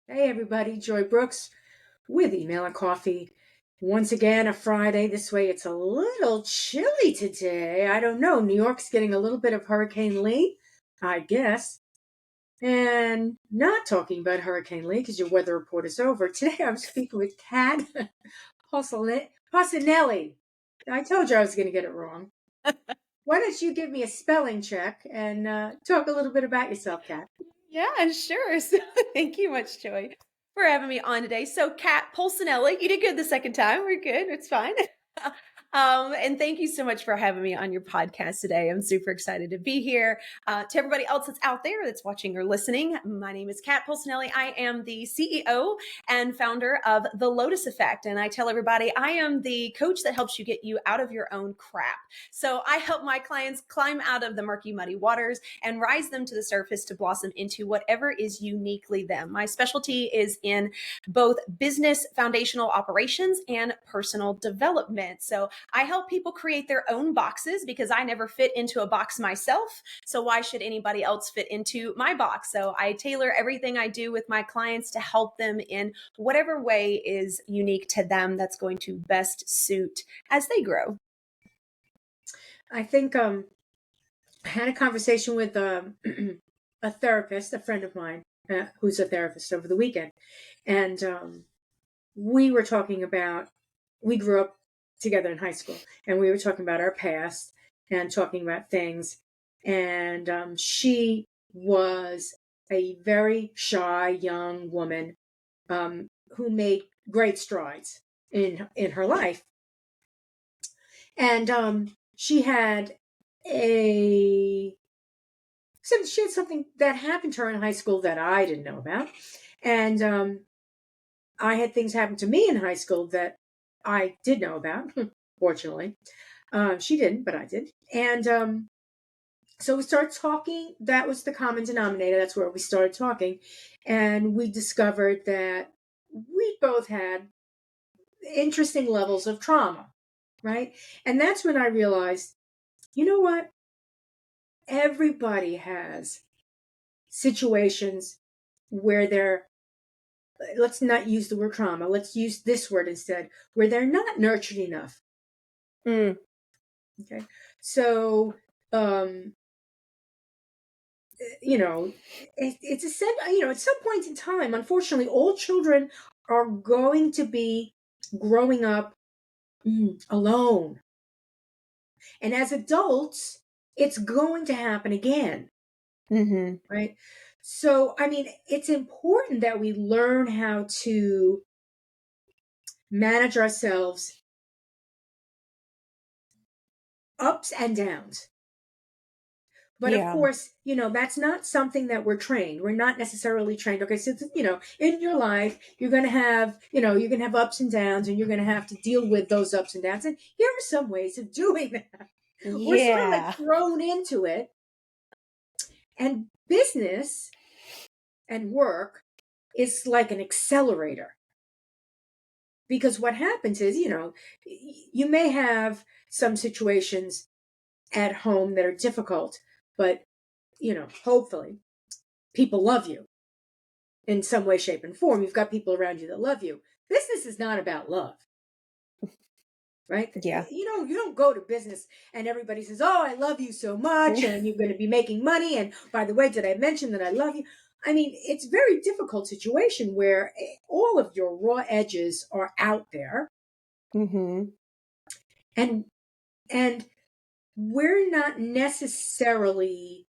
Hey everybody, Joy Brooks with Email and Coffee. Once again, a Friday. This way it's a little chilly today. I don't know. New York's getting a little bit of Hurricane Lee, I guess. And not talking about Hurricane Lee because your weather report is over. Today I'm speaking with Kat Posinelli. I told you I was going to get it wrong. Why don't you give me a spelling check and talk a little bit about yourself, Kat? Yeah, sure. So thank you much, Joy, for having me on today. So Kat Polsinelli, you did good the second time. We're good. It's fine. And thank you so much for having me on your podcast today. I'm super excited to be here. To everybody else that's out there that's watching or listening, my name is Kat Polsinelli. I am the CEO and founder of the Lotus Effect. And I tell everybody I am the coach that helps you get you out of your own crap. So I help my clients climb out of the murky, muddy waters and rise them to the surface to blossom into whatever is uniquely them. My specialty is in both business foundational operations and personal development. So I help people create their own boxes because I never fit into a box myself. So why should anybody else fit into my box? So I tailor everything I do with my clients to help them in whatever way is unique to them that's going to best suit as they grow. I think I had a conversation with a therapist, a friend of mine, who's a therapist over the weekend. And we were talking about, we grew up together in high school, and we were talking about our past and talking about things. And she was a very shy young woman who made great strides in her life. And she had a she had something that happened to her in high school that I didn't know about. And I had things happen to me in high school that I did know about, fortunately. She didn't, but I did. And so we started talking. That was the common denominator. That's where we started talking. And we discovered that we both had interesting levels of trauma, right? And that's when I realized, you know what? Everybody has situations where they're, let's not use the word trauma, let's use this word instead, where they're not nurtured enough. Mm. Okay. So, um, it's a set, at some point in time, unfortunately, all children are going to be growing up alone. And as adults, it's going to happen again. Mm-hmm. Right. So, I mean, it's important that we learn how to manage ourselves ups and downs. But of Yeah. course, that's not something that we're trained. We're not necessarily trained. Okay, so in your life, you're going to have, you're going to have ups and downs, and you're going to have to deal with those ups and downs. And here are some ways of doing that. We're sort of like Yeah. thrown into it, and business and work is like an accelerator. Because what happens is, you may have some situations at home that are difficult, but, hopefully people love you in some way, shape, and form. You've got people around you that love you. Business is not about love, right? Yeah. You don't go to business and everybody says, "Oh, I love you so much," and you're going to be making money. And by the way, did I mention that I love you? I mean, it's a very difficult situation where all of your raw edges are out there, Mm-hmm. and and we're not necessarily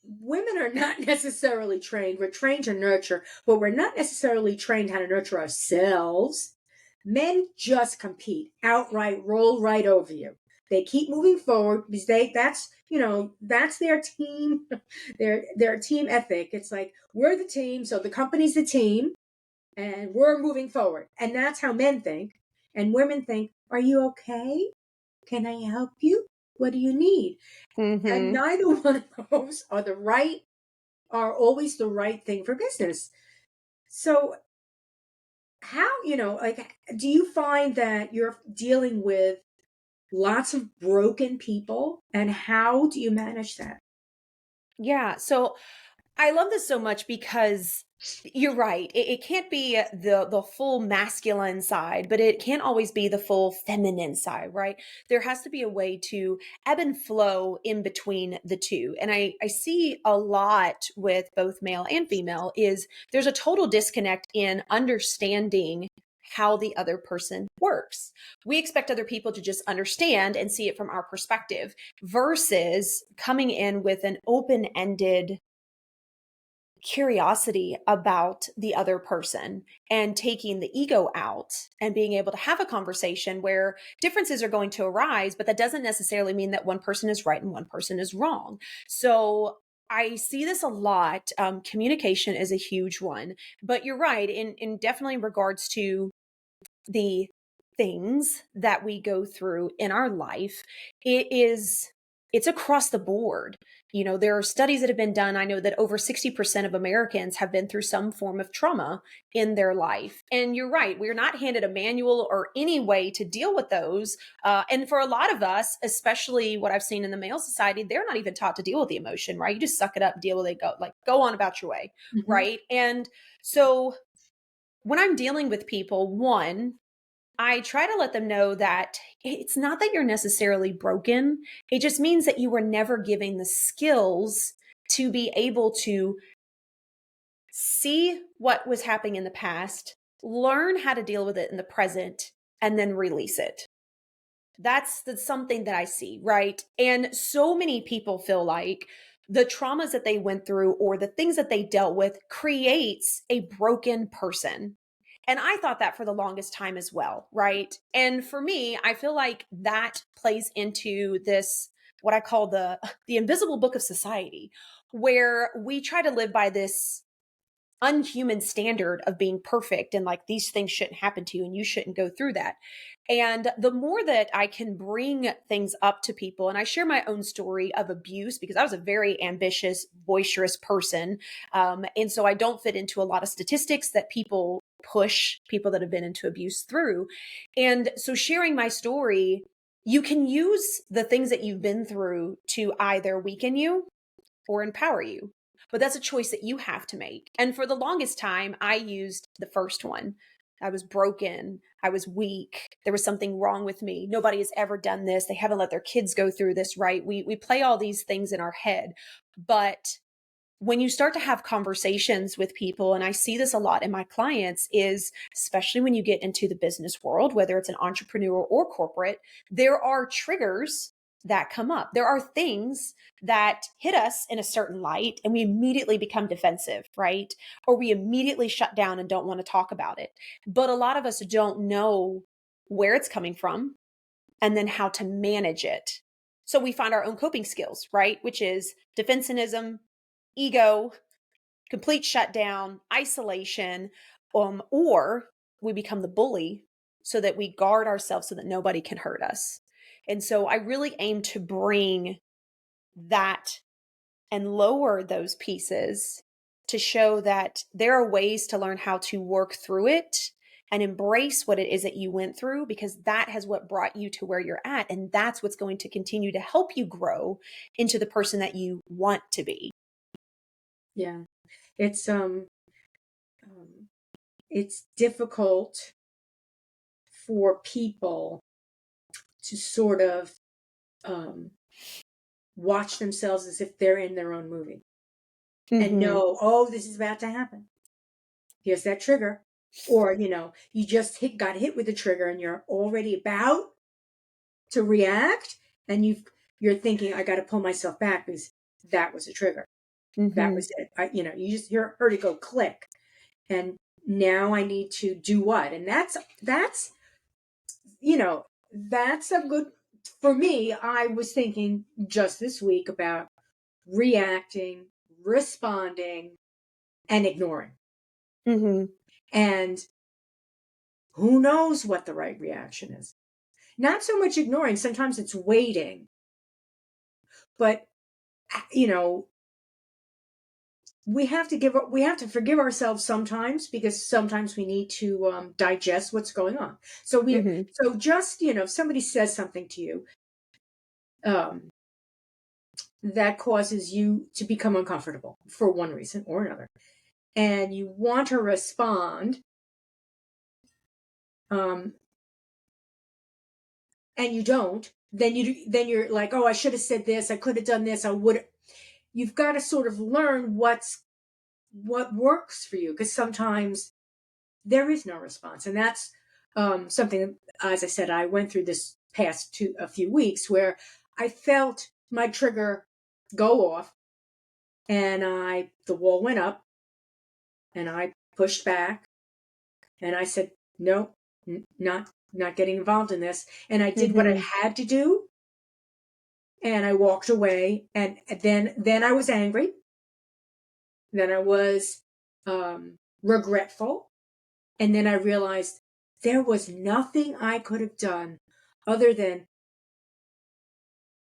women are not necessarily trained. We're trained to nurture, but we're not necessarily trained how to nurture ourselves. Men just compete outright, roll right over you. They keep moving forward because that's their team, their team ethic. It's like we're the team, so the company's the team, and we're moving forward. And that's how men think. And women think, "Are you okay? Can I help you? What do you need?" And Mm-hmm. neither one of those are always the right thing for business. So how, like, do you find that you're dealing with lots of broken people, and how do you manage that? Yeah. So I love this so much because You're right. It can't be the full masculine side, but it can't always be the full feminine side, right? There has to be a way to ebb and flow in between the two. And I see a lot with both male and female is there's a total disconnect in understanding how the other person works. We expect other people to just understand and see it from our perspective versus coming in with an open-ended curiosity about the other person and taking the ego out and being able to have a conversation where differences are going to arise, but that doesn't necessarily mean that one person is right and one person is wrong. So I see this a lot. Communication is a huge one, but you're right in definitely in regards to the things that we go through in our life, it's across the board. You know, there are studies that have been done. I know that over 60% of Americans have been through some form of trauma in their life. And you're right, we're not handed a manual or any way to deal with those. And for a lot of us, especially what I've seen in the male society, they're not even taught to deal with the emotion, right? You just suck it up, deal with it, go on about your way, Hmm. right? And so when I'm dealing with people, one, I try to let them know that it's not that you're necessarily broken. It just means that you were never given the skills to be able to see what was happening in the past, learn how to deal with it in the present, and then release it. That's something that I see, right? And so many people feel like the traumas that they went through or the things that they dealt with creates a broken person. And I thought that for the longest time as well, right? And for me, I feel like that plays into this what I call the invisible book of society, where we try to live by this unhuman standard of being perfect and like these things shouldn't happen to you and you shouldn't go through that. And the more that I can bring things up to people, and I share my own story of abuse because I was a very ambitious, boisterous person. And so I don't fit into a lot of statistics that people push people that have been into abuse through. And so sharing my story, you can use the things that you've been through to either weaken you or empower you. But that's a choice that you have to make. And for the longest time, I used the first one. I was broken. I was weak. There was something wrong with me. Nobody has ever done this. They haven't let their kids go through this, right? We play all these things in our head. But when you start to have conversations with people, and I see this a lot in my clients, is especially when you get into the business world, whether it's an entrepreneur or corporate, there are triggers that come up. There are things that hit us in a certain light and we immediately become defensive, right? Or we immediately shut down and don't want to talk about it. But a lot of us don't know where it's coming from and then how to manage it. So we find our own coping skills, right? Which is defensivism, ego, complete shutdown, isolation, or we become the bully so that we guard ourselves so that nobody can hurt us. And so I really aim to bring that and lower those pieces to show that there are ways to learn how to work through it and embrace what it is that you went through because that has what brought you to where you're at and that's what's going to continue to help you grow into the person that you want to be. Yeah. It's um it's difficult for people to sort of um watch themselves as if they're in their own movie and Mhm. know, oh, this is about to happen. Here's that trigger. Or, you just got hit with the trigger and you're already about to react and you're thinking, I got to pull myself back because that was a trigger. That Mhm. was it. You just heard it go click. And now I need to do what? And you know, that's a good, for me, I was thinking just this week about reacting, responding, and ignoring. Mhm. And who knows what the right reaction is? Not so much ignoring, sometimes it's waiting, but you know, we have to forgive ourselves sometimes because sometimes we need to digest what's going on. Mhm. So just if somebody says something to you um, that causes you to become uncomfortable for one reason or another, and you want to respond, um, and you don't, then you're like, oh, I should have said this, I could have done this, I would. You've got to sort of learn what works for you, because sometimes there is no response, and that's something. As I said, I went through this past a few weeks where I felt my trigger go off, and the wall went up, and I pushed back, and I said, no, not getting involved in this, and I did what I Mm-hmm. had to do, and I walked away, and then I was angry, then I was regretful, and then I realized there was nothing I could have done other than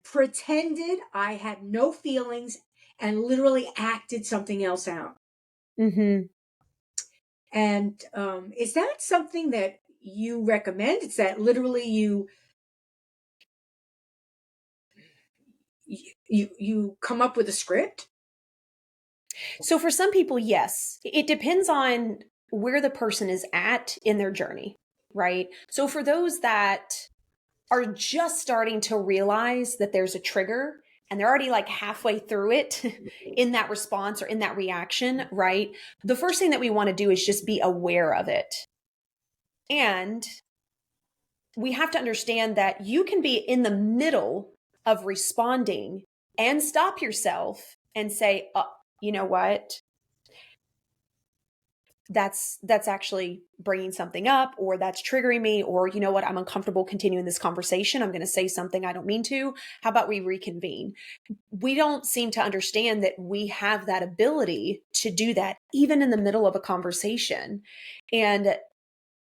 pretended I had no feelings and literally acted something else out. Mm-hmm. And is that something that you recommend? It's that literally you come up with a script? So for some people, yes, it depends on where the person is at in their journey, right? So for those that are just starting to realize that there's a trigger and they're already like halfway through it in that response or in that reaction, right? The first thing that we want to do is just be aware of it. And we have to understand that you can be in the middle of responding and stop yourself and say, you know what? That's actually bringing something up, or that's triggering me, or you know what, I'm uncomfortable continuing this conversation, I'm going to say something I don't mean to, how about we reconvene? We don't seem to understand that we have that ability to do that even in the middle of a conversation, and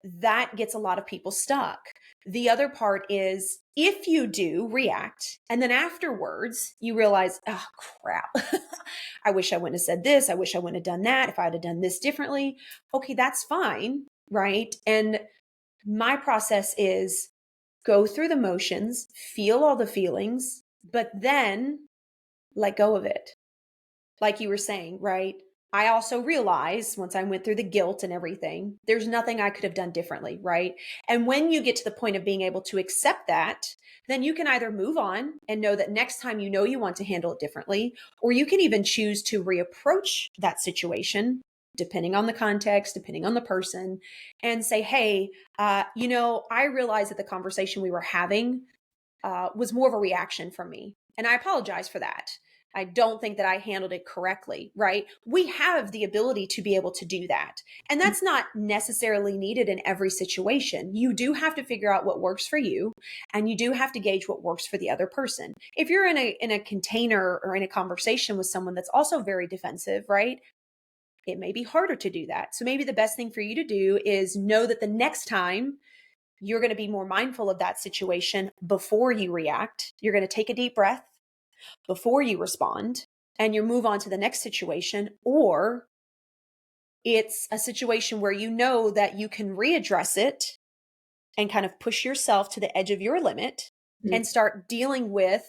that gets a lot of people stuck. The other part is if you do react and then afterwards you realize, oh crap, I wish I wouldn't have said this. I wish I wouldn't have done that. If I had done this differently, okay, that's fine. Right. And my process is go through the motions, feel all the feelings, but then let go of it. Like you were saying, right? I also realized once I went through the guilt and everything, there's nothing I could have done differently, right? And when you get to the point of being able to accept that, then you can either move on and know that next time you know you want to handle it differently, or you can even choose to reapproach that situation, depending on the context, depending on the person, and say, hey, I realized that the conversation we were having was more of a reaction from me. And I apologize for that. I don't think that I handled it correctly, right? We have the ability to be able to do that. And that's not necessarily needed in every situation. You do have to figure out what works for you, and you do have to gauge what works for the other person. If you're in a container or in a conversation with someone that's also very defensive, right? It may be harder to do that. So maybe the best thing for you to do is know that the next time you're going to be more mindful of that situation before you react. You're going to take a deep breath before you respond and you move on to the next situation. Or it's a situation where you know that you can readdress it and kind of push yourself to the edge of your limit and start dealing with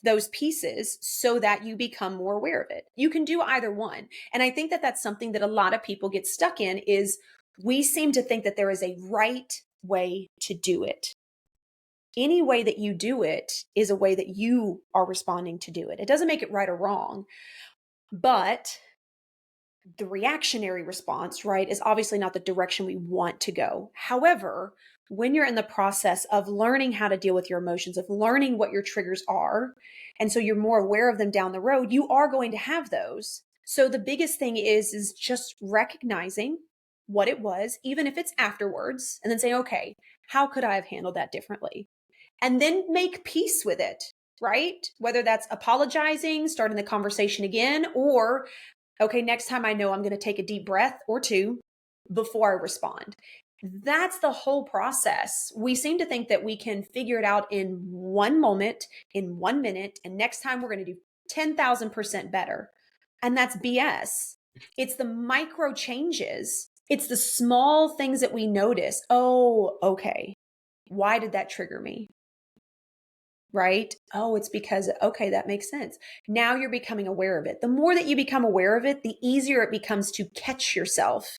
those pieces so that you become more aware of it. You can do either one. And I think that that's something that a lot of people get stuck in is we seem to think that there is a right way to do it. Any way that you do it is a way that you are responding to do it. It doesn't make it right or wrong, but the reactionary response, right, is obviously not the direction we want to go. However, when you're in the process of learning how to deal with your emotions, of learning what your triggers are, and so you're more aware of them down the road, you are going to have those. So the biggest thing is just recognizing what it was, even if it's afterwards, and then saying, okay, how could I have handled that differently? And then make peace with it, right? Whether that's apologizing, starting the conversation again, or, okay, next time I know I'm going to take a deep breath or two before I respond. That's the whole process. We seem to think that we can figure it out in one moment, in 1 minute, and next time we're going to do 10,000% better. And that's BS. It's the micro changes. It's the small things that we notice. Oh, okay. Why did that trigger me? right? Oh, it's because, okay, that makes sense. Now you're becoming aware of it. The more that you become aware of it, the easier it becomes to catch yourself.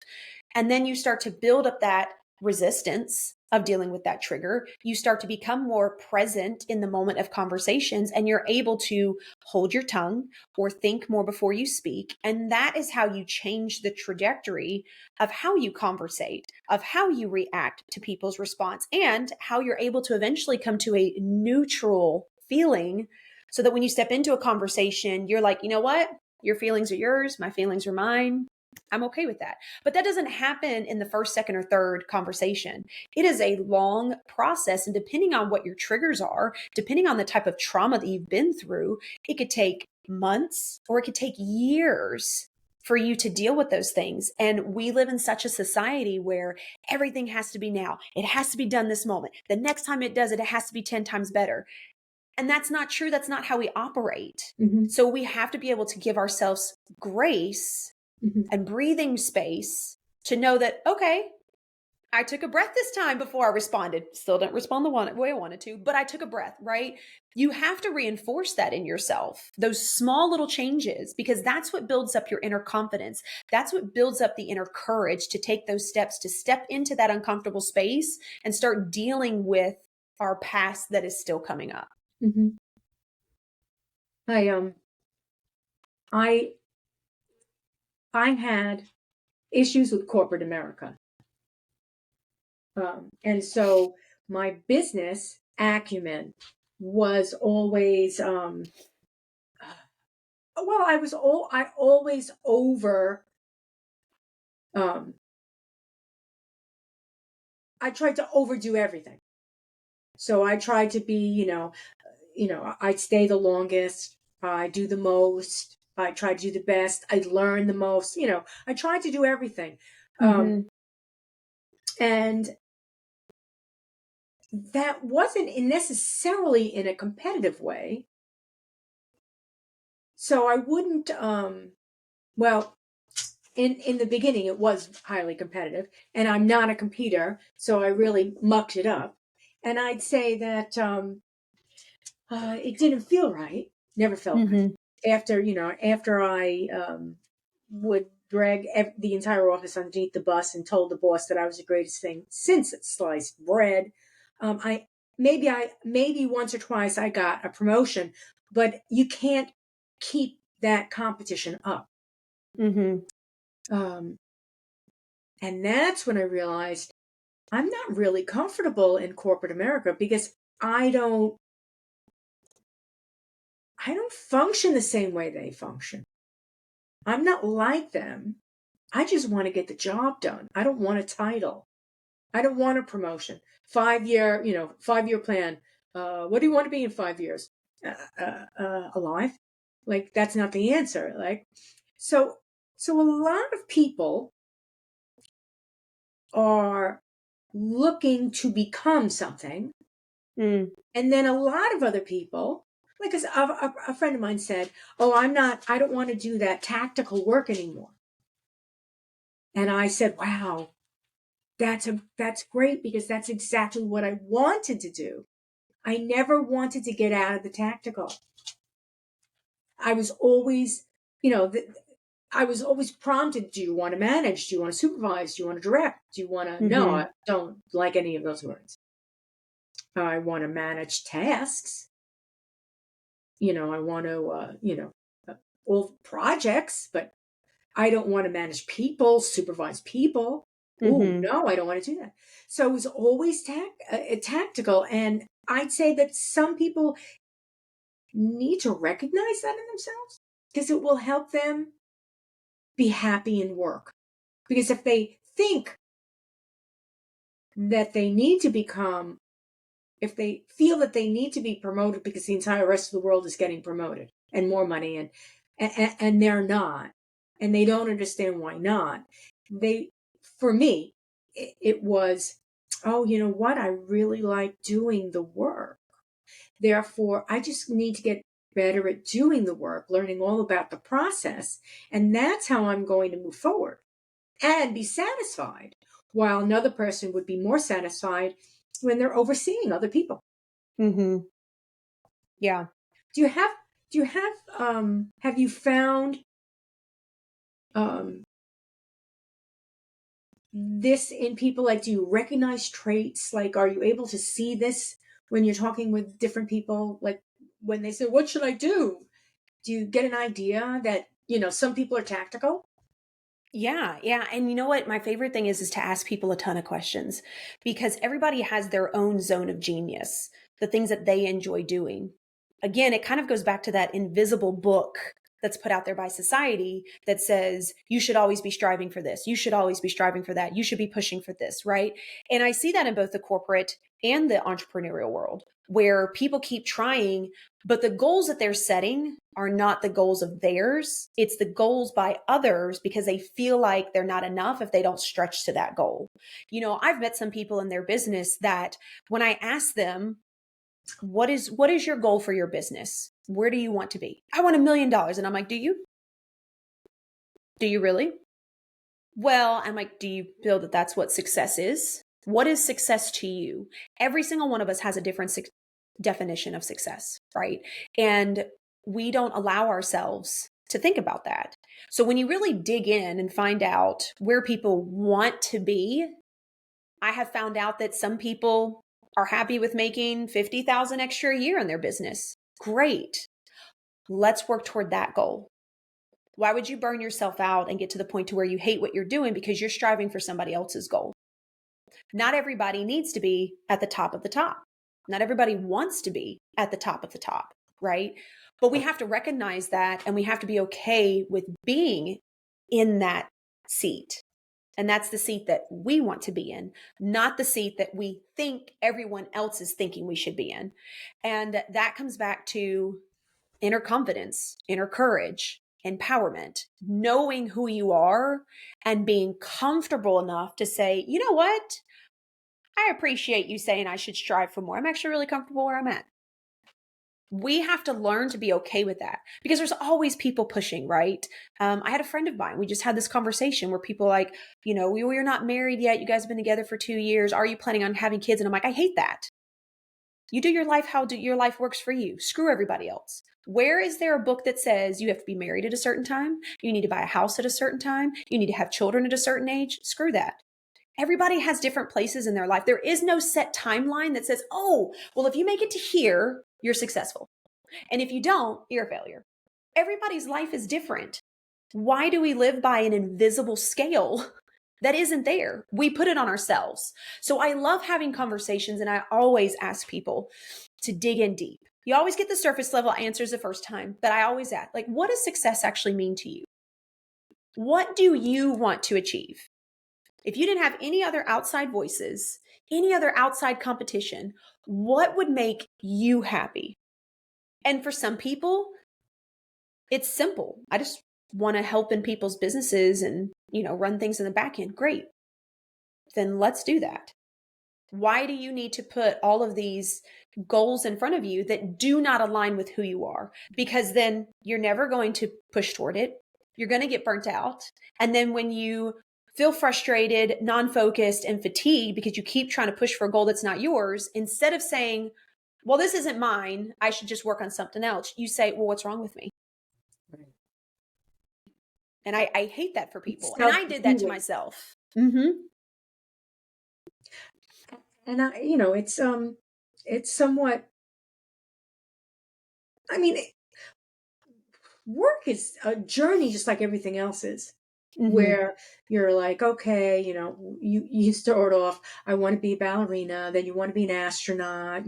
And then you start to build up that resistance of dealing with that trigger. You start to become more present in the moment of conversations, and you're able to hold your tongue or think more before you speak. And that is how you change the trajectory of how you conversate, of how you react to people's response, and how you're able to eventually come to a neutral feeling, so that when you step into a conversation, you're like, you know what? Your feelings are yours, my feelings are mine. I'm okay with that. But that doesn't happen in the first, second, or third conversation. It is a long process. And depending on what your triggers are, depending on the type of trauma that you've been through, it could take months or it could take years for you to deal with those things. And we live in such a society where everything has to be now. It has to be done this moment. The next time it does it, it has to be 10 times better. And that's not true. That's not how we operate. Mm-hmm. So we have to be able to give ourselves grace Mm-hmm. and breathing space to know that, okay, I took a breath this time before I responded. Still didn't respond the way I wanted to, but I took a breath, right? You have to reinforce that in yourself, those small little changes, because that's what builds up your inner confidence. That's what builds up the inner courage to take those steps, to step into that uncomfortable space and start dealing with our past that is still coming up. Mm-hmm. I I had issues with corporate America, and so my business acumen was always well. I always over. Um, I tried to overdo everything. So I tried to be, I'd stay the longest. I do the most. I try to do the best. I learn the most. I tried to do everything. Um, Mm-hmm. and that wasn't necessarily in a competitive way. So I wouldn't, well, in the beginning, it was highly competitive, and I'm not a competitor, so I really mucked it up. And I'd say that it didn't feel right. Never felt right. Mm-hmm. After I would drag the entire office underneath the bus and told the boss that I was the greatest thing since sliced bread. Maybe once or twice I got a promotion, but you can't keep that competition up. Mm-hmm. Um, and that's when I realized I'm not really comfortable in corporate America because I don't I don't function the same way they function. I'm not like them. I just want to get the job done. I don't want a title. I don't want a promotion. 5 year, 5 year plan. What do you want to be in 5 years? Alive? Like that's not the answer. Like, so, so a lot of people are looking to become something, Mm. and then a lot of other people, like a friend of mine said, "Oh, I don't want to do that tactical work anymore." And I said, "Wow, that's great because that's exactly what I wanted to do. I never wanted to get out of the tactical. I was always, you know, I was always prompted, do you want to manage? Do you want to supervise? Do you want to direct? Do you want to No, Mm-hmm. I don't like any of those words. I want to manage tasks. I want to all projects, but I don't want to manage people, supervise people. Oh, Mm-hmm. no, I don't want to do that. So it was always tactical. And I'd say that some people need to recognize that in themselves because it will help them be happy in work. Because if they think that they need to become, if they feel that they need to be promoted because the entire rest of the world is getting promoted and more money and they're not, and they don't understand why not, for me, it was, oh, you know what? I really like doing the work. Therefore, I just need to get better at doing the work, learning all about the process. And that's how I'm going to move forward and be satisfied. While another person would be more satisfied when they're overseeing other people. Mm-hmm. Yeah. Do you have have you found um this in people? Like, do you recognize traits? Like, are you able to see this when you're talking with different people? Like, when they say, "What should I do you get an idea that, some people are tactical? Yeah, yeah. And you know what? My favorite thing is to ask people a ton of questions because everybody has their own zone of genius, the things that they enjoy doing. Again, it kind of goes back to that invisible book that's put out there by society that says you should always be striving for this. You should always be striving for that. You should be pushing for this, right? And I see that in both the corporate and the entrepreneurial world where people keep trying, but the goals that they're setting are not the goals of theirs. It's the goals by others because they feel like they're not enough if they don't stretch to that goal. I've met some people in their business that when I ask them, what is your goal for your business? Where do you want to be? I want $1 million. And I'm like, do you? Do you really? Well, I'm like, do you feel that that's what success is? What is success to you? Every single one of us has a different definition of success, right? And we don't allow ourselves to think about that. So when you really dig in and find out where people want to be, I have found out that some people are happy with making 50,000 extra a year in their business. Great. Let's work toward that goal. Why would you burn yourself out and get to the point to where you hate what you're doing because you're striving for somebody else's goal? Not everybody needs to be at the top of the top. Not everybody wants to be at the top of the top, right? But we have to recognize that and we have to be okay with being in that seat. And that's the seat that we want to be in, not the seat that we think everyone else is thinking we should be in. And that comes back to inner confidence, inner courage, empowerment, knowing who you are and being comfortable enough to say, you know what? I appreciate you saying I should strive for more. I'm actually really comfortable where I'm at. We have to learn to be okay with that because there's always people pushing, right? I had a friend of mine. We just had this conversation where people like, we're not married yet. You guys have been together for 2 years. Are you planning on having kids? And I'm like, I hate that. You do your life how your life works for you. Screw everybody else. Where is there a book that says you have to be married at a certain time? You need to buy a house at a certain time? You need to have children at a certain age? Screw that. Everybody has different places in their life. There is no set timeline that says, oh, well, if you make it to here, you're successful. And if you don't, you're a failure. Everybody's life is different. Why do we live by an invisible scale that isn't there? We put it on ourselves. So I love having conversations and I always ask people to dig in deep. You always get the surface level answers the first time, but I always ask, like, what does success actually mean to you? What do you want to achieve? If you didn't have any other outside voices, any other outside competition, what would make you happy? And for some people, it's simple. I just want to help in people's businesses and, run things in the back end. Great. Then let's do that. Why do you need to put all of these goals in front of you that do not align with who you are? Because then you're never going to push toward it. You're going to get burnt out. And then when you feel frustrated, non-focused, and fatigued because you keep trying to push for a goal that's not yours, instead of saying, well, this isn't mine, I should just work on something else, you say, well, what's wrong with me? Right. And I hate that for It's people. And I did that to self-defeating. myself. Mm-hmm. And it's somewhat, I mean, work is a journey just like everything else is, Mm-hmm. where you're like, okay, you start off, I want to be a ballerina, then you want to be an astronaut,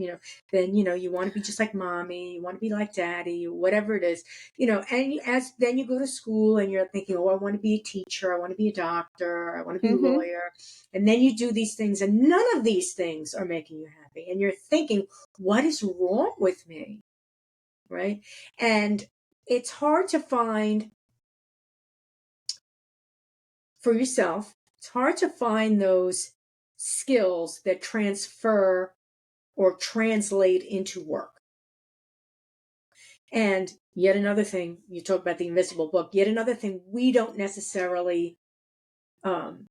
then you want to be just like mommy, you want to be like daddy, whatever it is, and as then you go to school and you're thinking, oh, I want to be a teacher, I want to be a doctor, I want to be a Mm-hmm. lawyer, and then you do these things and none of these things are making you happy, and you're thinking, what is wrong with me? Right? And it's hard to find for yourself, it's hard to find those skills that transfer or translate into work. And yet another thing, you talk about the invisible book, yet another thing, we don't necessarily um,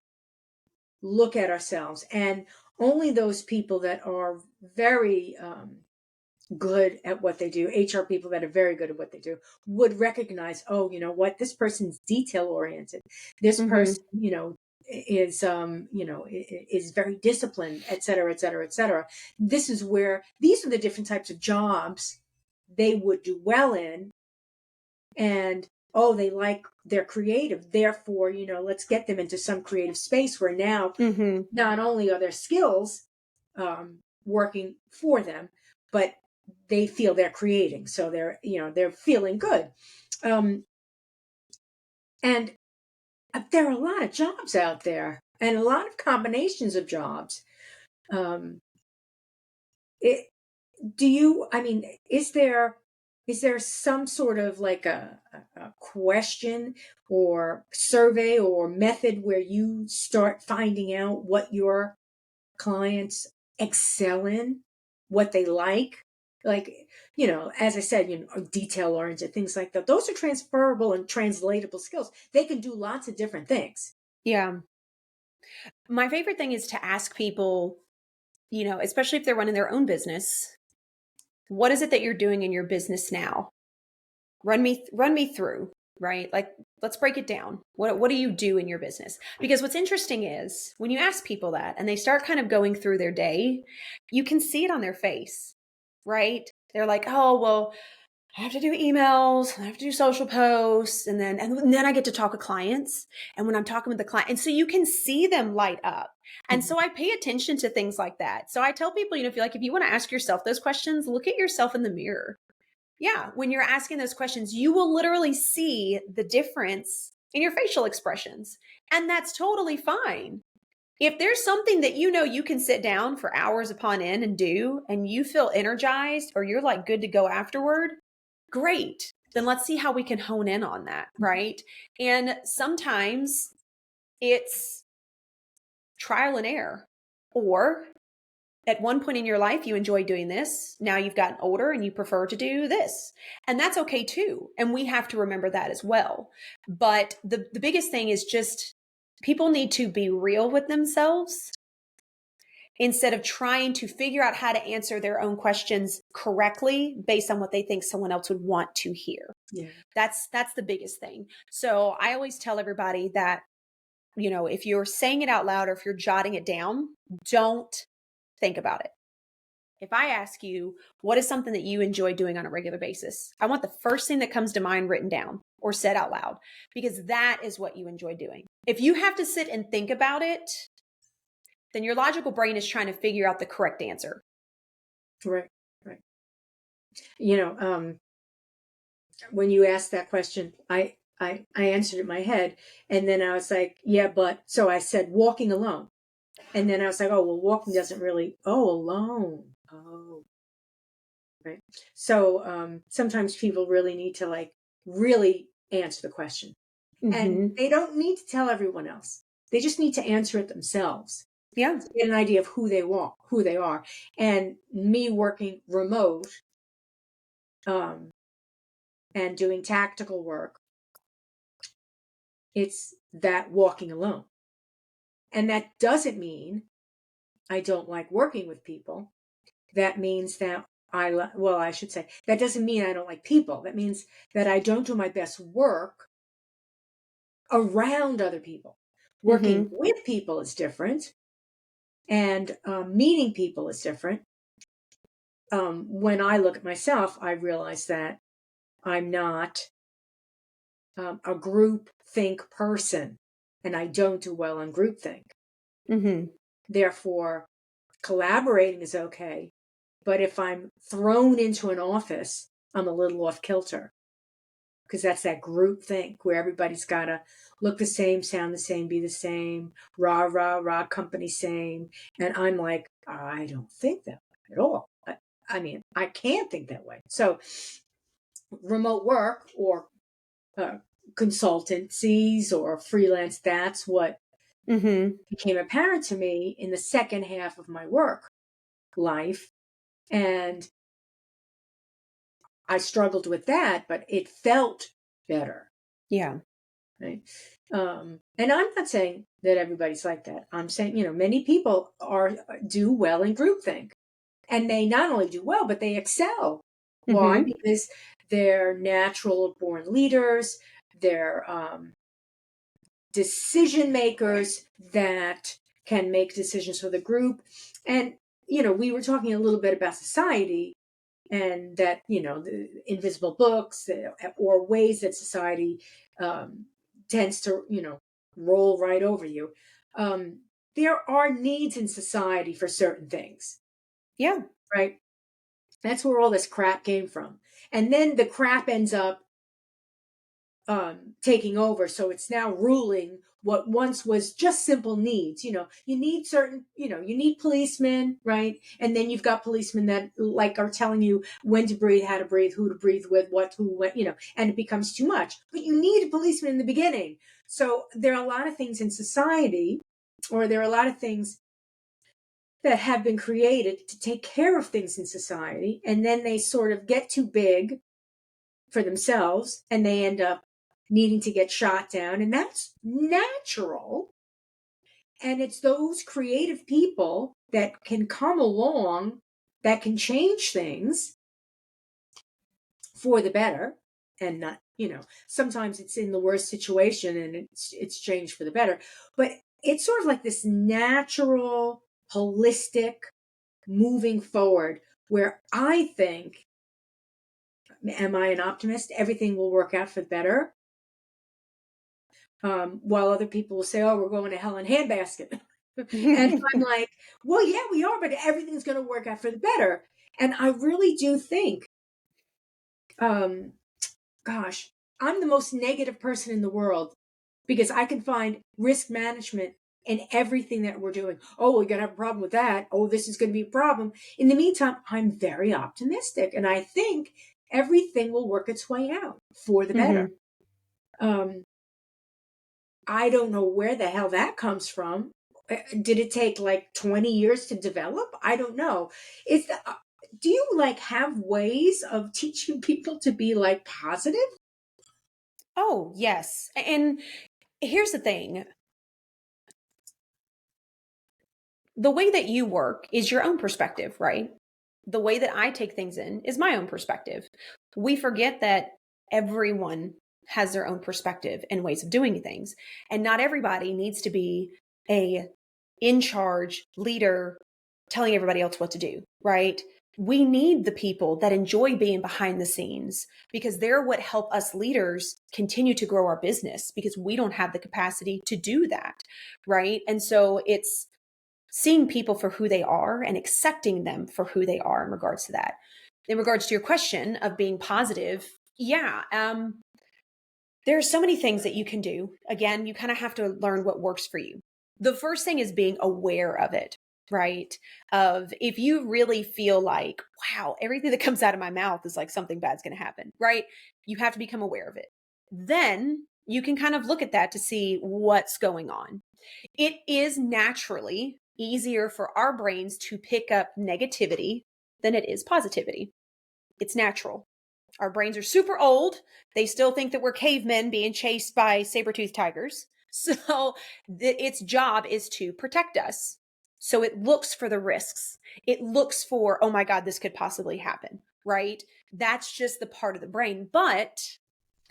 look at ourselves. And only those people that are very good at what they do, HR people that are very good at what they do, would recognize, oh, you know what, this person's detail oriented. This Mm-hmm. person, is very disciplined, et cetera, et cetera, et cetera. This is where these are the different types of jobs they would do well in. And oh, they're creative. Therefore, let's get them into some creative space where now Mm-hmm. not only are their skills working for them, but they feel they're creating. So they're feeling good. Um, and there are a lot of jobs out there and a lot of combinations of jobs. Um, it, I mean, is there some sort of like a question or survey or method where you start finding out what your clients excel in, what they like? Like, as I said, detail oriented, things like that. Those are transferable and translatable skills. They can do lots of different things. Yeah. My favorite thing is to ask people, especially if they're running their own business, what is it that you're doing in your business now? Run me through, right? Like, let's break it down. What do you do in your business? Because what's interesting is when you ask people that and they start kind of going through their day, you can see it on their face, right? They're like, "Oh, well, I have to do emails, I have to do social posts, and then I get to talk to clients. And when I'm talking with the client, and so you can see them light up. And Mhm. so I pay attention to things like that. So I tell people, if you want to ask yourself those questions, look at yourself in the mirror. Yeah, when you're asking those questions, you will literally see the difference in your facial expressions. And that's totally fine. If there's something that you can sit down for hours upon end and do, and you feel energized or you're like good to go afterward, great. Then let's see how we can hone in on that, right? And sometimes it's trial and error. Or at one point in your life, you enjoy doing this. Now you've gotten older and you prefer to do this. And that's okay too. And we have to remember that as well. But the biggest thing is just people need to be real with themselves instead of trying to figure out how to answer their own questions correctly based on what they think someone else would want to hear. Yeah. That's the biggest thing. So I always tell everybody that, if you're saying it out loud or if you're jotting it down, don't think about it. If I ask you, what is something that you enjoy doing on a regular basis? I want the first thing that comes to mind written down or said out loud, because that is what you enjoy doing. If you have to sit and think about it, then your logical brain is trying to figure out the correct answer. Right. Right. You know, when you asked that question, I answered it in my head, and then I was like, yeah, but so I said walking alone, and then I was like, oh well, walking doesn't really. Oh, alone. Oh, right. So sometimes people really need to like really answer the question, and Mm-hmm. they don't need to tell everyone else. They just need to answer it themselves Yeah. to get an idea of who they are. And me working remote and doing tactical work, it's that walking alone. And that doesn't mean I don't like working with people. That means that I should say, that doesn't mean I don't like people. That means that I don't do my best work around other people. Working Mm-hmm. with people is different, and meeting people is different. When I look at myself, I realize that I'm not a group think person, and I don't do well on group think. Mm-hmm. Therefore, collaborating is okay. But if I'm thrown into an office, I'm a little off kilter because that's that group think where everybody's got to look the same, sound the same, be the same, rah, rah, rah, company same. And I'm like, I don't think that way at all. I mean, I can't think that way. So, remote work or uh, consultancies or freelance, that's what Mm-hmm. became apparent to me in the second half of my work life. And I struggled with that, but it felt better. Yeah. Right. And I'm not saying that everybody's like that. I'm saying, many people do well in groupthink. And they not only do well, but they excel. Why? Mm-hmm. Because they're natural born leaders. They're decision makers that can make decisions for the group. And, we were talking a little bit about society and that, the invisible books or ways that society tends to, roll right over you. Um, there are needs in society for certain things, Yeah. right? That's where all this crap came from. And then the crap ends up taking over. So it's now ruling what once was just simple needs. You need certain, you need policemen, right? And then you've got policemen that like are telling you when to breathe, how to breathe, who to breathe with, what, who, when, and it becomes too much. But you need a policeman in the beginning. So there are a lot of things in society, or there are a lot of things that have been created to take care of things in society. And then they sort of get too big for themselves and they end up needing to get shot down. And that's natural. And it's those creative people that can come along that can change things for the better and not, sometimes it's in the worst situation and it's changed for the better. But it's sort of like this natural, holistic moving forward where I think, am I an optimist? Everything will work out for the better. While other people will say, "Oh, we're going to hell in handbasket," and I'm like, "Well, yeah, we are, but everything's going to work out for the better." And I really do think, um, gosh, I'm the most negative person in the world because I can find risk management in everything that we're doing. Oh, we're going to have a problem with that. Oh, this is going to be a problem. In the meantime, I'm very optimistic, and I think everything will work its way out for the better. Mm-hmm. Um, I don't know where the hell that comes from. Did it take like 20 years to develop? I don't know. Do you like have ways of teaching people to be like positive? Oh, yes. And here's the thing. The way that you work is your own perspective, right? The way that I take things in is my own perspective. We forget that everyone has their own perspective and ways of doing things. And not everybody needs to be a in charge leader telling everybody else what to do, right? We need the people that enjoy being behind the scenes because they're what help us leaders continue to grow our business because we don't have the capacity to do that, right? And so it's seeing people for who they are and accepting them for who they are in regards to that. In regards to your question of being positive, yeah, there are so many things that you can do. Again, you kind of have to learn what works for you. The first thing is being aware of it, right? Of if you really feel like, wow, everything that comes out of my mouth is like something bad's going to happen, right? You have to become aware of it. Then you can kind of look at that to see what's going on. It is naturally easier for our brains to pick up negativity than it is positivity. It's natural. Our brains are super old. They still think that we're cavemen being chased by saber-toothed tigers. So its job is to protect us. So it looks for the risks. It looks for, oh my God, this could possibly happen, right? That's just the part of the brain. But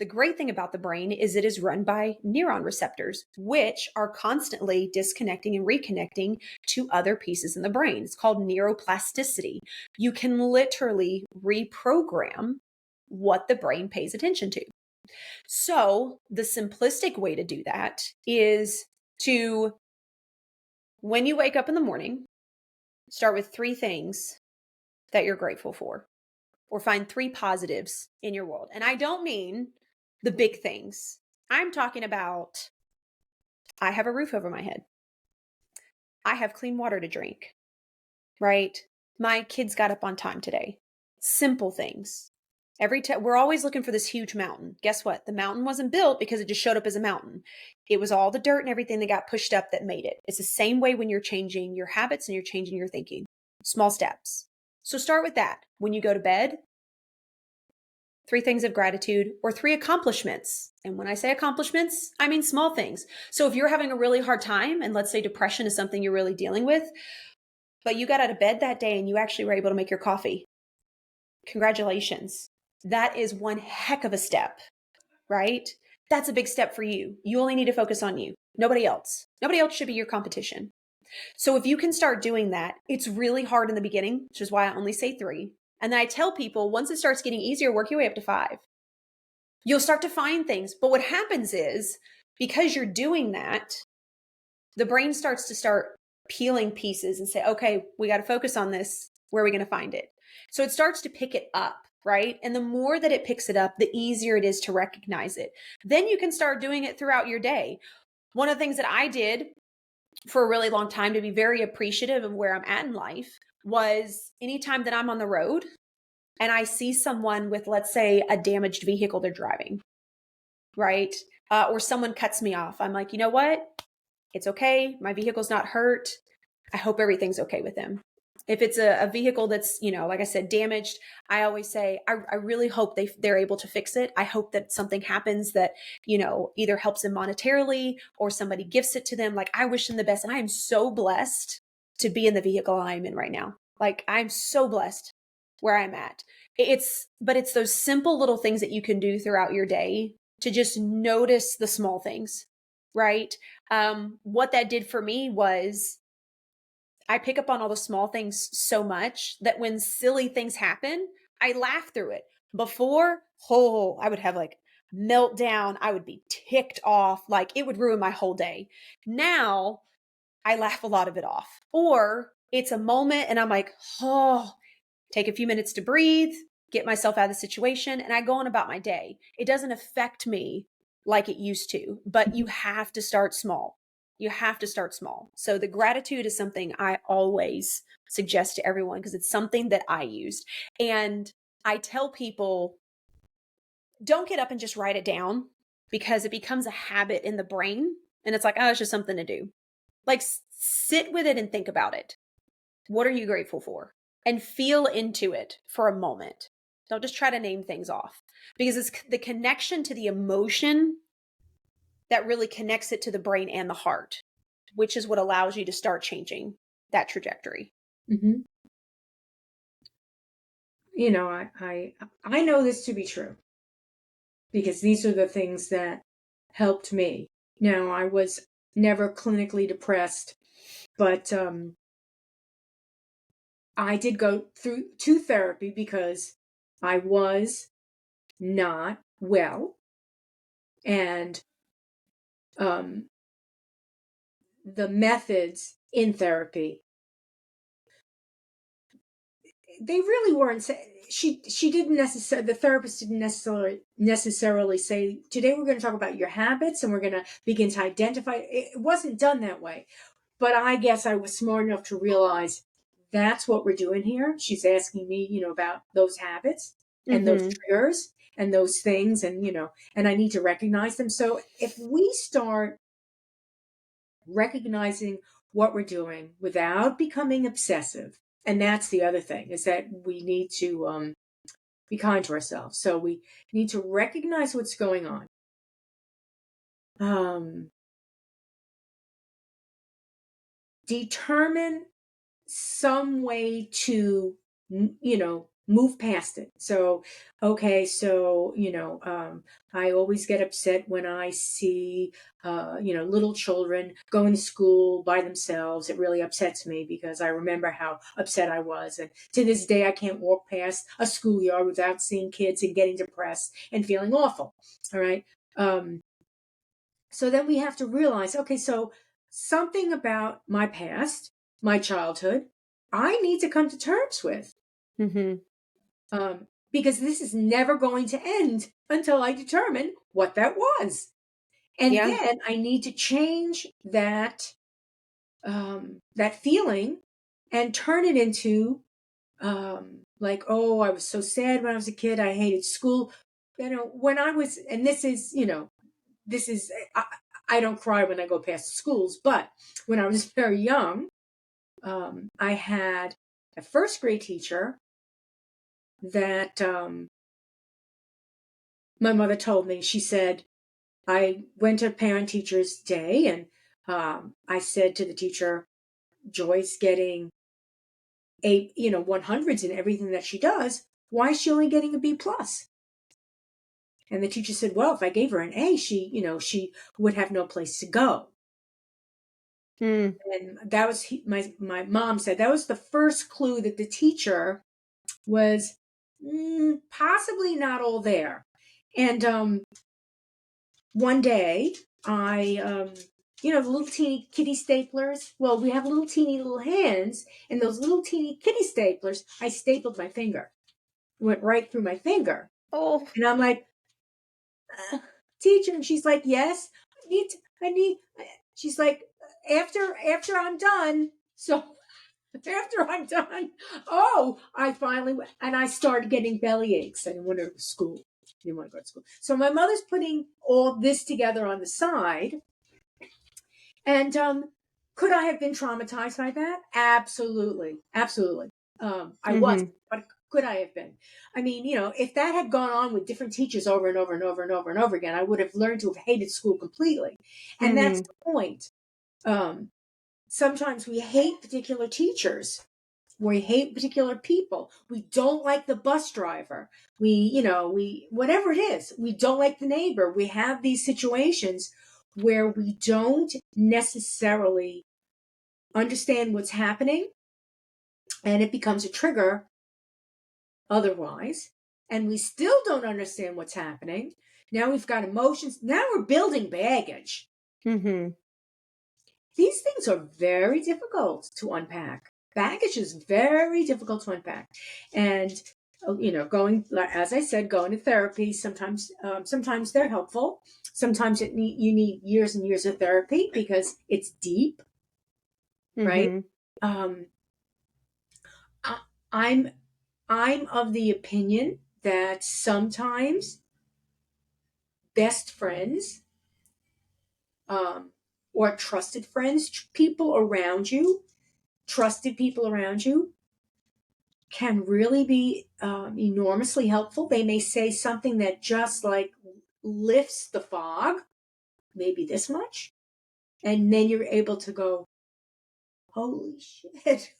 the great thing about the brain is it is run by neuron receptors, which are constantly disconnecting and reconnecting to other pieces in the brain. It's called neuroplasticity. You can literally reprogram what the brain pays attention to. So, the simplistic way to do that is to, when you wake up in the morning, start with 3 things that you're grateful for, or find 3 positives in your world. And I don't mean the big things. I'm talking about I have a roof over my head. I have clean water to drink, right? My kids got up on time today. Simple things. Every time we're always looking for this huge mountain. Guess what? The mountain wasn't built because it just showed up as a mountain. It was all the dirt and everything that got pushed up that made it. It's the same way when you're changing your habits and you're changing your thinking. Small steps. So start with that. When you go to bed, 3 things of gratitude or 3 accomplishments. And when I say accomplishments, I mean small things. So if you're having a really hard time and let's say depression is something you're really dealing with, but you got out of bed that day and you actually were able to make your coffee. Congratulations. That is one heck of a step, right? That's a big step for you. You only need to focus on you, nobody else. Nobody else should be your competition. So if you can start doing that, it's really hard in the beginning, which is why I only say 3. And then I tell people, once it starts getting easier, work your way up to 5. You'll start to find things. But what happens is, because you're doing that, the brain starts to start peeling pieces and say, okay, we got to focus on this. Where are we going to find it? So it starts to pick it up, right? And the more that it picks it up, the easier it is to recognize it. Then you can start doing it throughout your day. One of the things that I did for a really long time to be very appreciative of where I'm at in life was anytime that I'm on the road and I see someone with, let's say, a damaged vehicle they're driving, right? Or someone cuts me off. I'm like, you know what? It's okay. My vehicle's not hurt. I hope everything's okay with them. If it's a vehicle that's, like I said, damaged, I always say, I really hope they're able to fix it. I hope that something happens that, either helps them monetarily or somebody gifts it to them. Like, I wish them the best. And I am so blessed to be in the vehicle I'm in right now. Like, I'm so blessed where I'm at. But it's those simple little things that you can do throughout your day to just notice the small things, right? What that did for me was I pick up on all the small things so much that when silly things happen, I laugh through it. Before, I would have like meltdown. I would be ticked off. Like, it would ruin my whole day. Now I laugh a lot of it off. Or it's a moment and I'm like, take a few minutes to breathe, get myself out of the situation, and I go on about my day. It doesn't affect me like it used to, but you have to start small. You have to start small. So the gratitude is something I always suggest to everyone because it's something that I used. And I tell people, don't get up and just write it down because it becomes a habit in the brain. And it's like, oh, it's just something to do. Like, sit with it and think about it. What are you grateful for? And feel into it for a moment. Don't just try to name things off because it's the connection to the emotion that really connects it to the brain and the heart, which is what allows you to start changing that trajectory. Mm-hmm. I know this to be true because these are the things that helped me. Now, I was never clinically depressed, but I did go to therapy because I was not well, and the methods in therapy, they really weren't. She didn't necessarily. The therapist didn't necessarily say, today we're going to talk about your habits and we're going to begin to identify. It wasn't done that way. But I guess I was smart enough to realize that's what we're doing here. She's asking me, about those habits and those triggers and those things, and and I need to recognize them. So if we start recognizing what we're doing without becoming obsessive, and that's the other thing, is that we need to be kind to ourselves. So we need to recognize what's going on. Determine some way to move past it. So okay, so I always get upset when I see little children going to school by themselves. It really upsets me because I remember how upset I was, and to this day I can't walk past a schoolyard without seeing kids and getting depressed and feeling awful. All right. So then we have to realize, okay, so something about my past, my childhood, I need to come to terms with. Because this is never going to end until I determine what that was. And then I need to change that that feeling and turn it into like, oh, I was so sad when I was a kid. I hated school. When I was, and this is, this is, I don't cry when I go past schools, but when I was very young, I had a first grade teacher that my mother told me. She said, I went to parent teachers day and I said to the teacher, Joy's getting 100s in everything that she does. Why is she only getting a B plus? And the teacher said, well, if I gave her an A, she would have no place to go. Mm. And that was my mom said that was the first clue that the teacher was possibly not all there. And one day I the little teeny kitty staplers. Well, we have little teeny little hands, and those little teeny kitty staplers, I stapled my finger. Went right through my finger. Oh. And I'm like, teacher, and she's like, yes, I need, she's like, after I'm done. So after I'm done, I finally went, and I started getting belly aches. I didn't want to go to school. Didn't want to go to school. So my mother's putting all this together on the side. And could I have been traumatized by that? Absolutely. Absolutely. I was, but could I have been? I mean, if that had gone on with different teachers over and over and over and over and over again, I would have learned to have hated school completely. And that's the point. Sometimes we hate particular teachers. We hate particular people. We don't like the bus driver. We whatever it is, we don't like the neighbor. We have these situations where we don't necessarily understand what's happening, and it becomes a trigger otherwise, and we still don't understand what's happening. Now we've got emotions. Now we're building baggage. These things are very difficult to unpack. Baggage is very difficult to unpack. And, going, as I said, going to therapy, sometimes they're helpful. Sometimes you need years and years of therapy because it's deep, right? I'm of the opinion that sometimes best friends, or trusted friends, trusted people around you can really be enormously helpful. They may say something that just like lifts the fog, maybe this much, and then you're able to go, holy shit,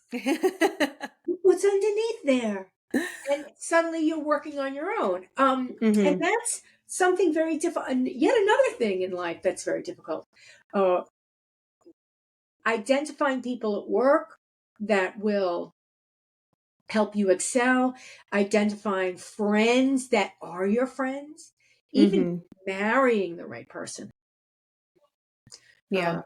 what's underneath there? And suddenly you're working on your own. And that's something very difficult. And yet another thing in life that's very difficult. Identifying people at work that will help you excel, identifying friends that are your friends, even marrying the right person. Yeah.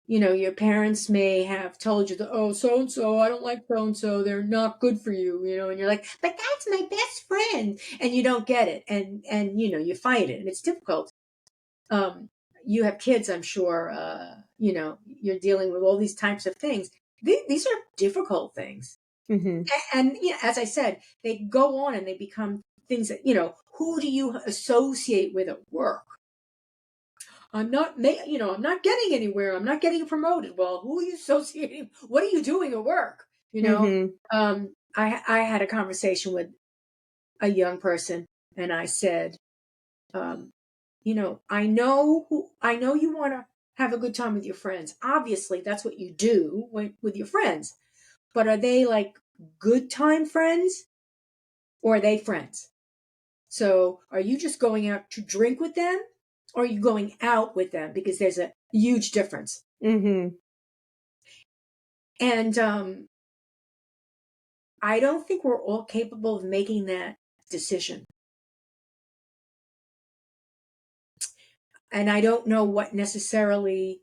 Your parents may have told you that, oh, so-and-so, I don't like so-and-so, they're not good for you, and you're like, but that's my best friend. And you don't get it. And you fight it, and it's difficult. You have kids, I'm sure, you're dealing with all these types of things. These are difficult things. And as I said, they go on and they become things that, who do you associate with at work? I'm not getting anywhere. I'm not getting promoted. Well, who are you associating? What are you doing at work? I had a conversation with a young person, and I said, I know you want to have a good time with your friends. Obviously, that's what you do with your friends. But are they like good time friends, or are they friends? So are you just going out to drink with them, or are you going out with them? Because there's a huge difference. And I don't think we're all capable of making that decision. And I don't know what necessarily,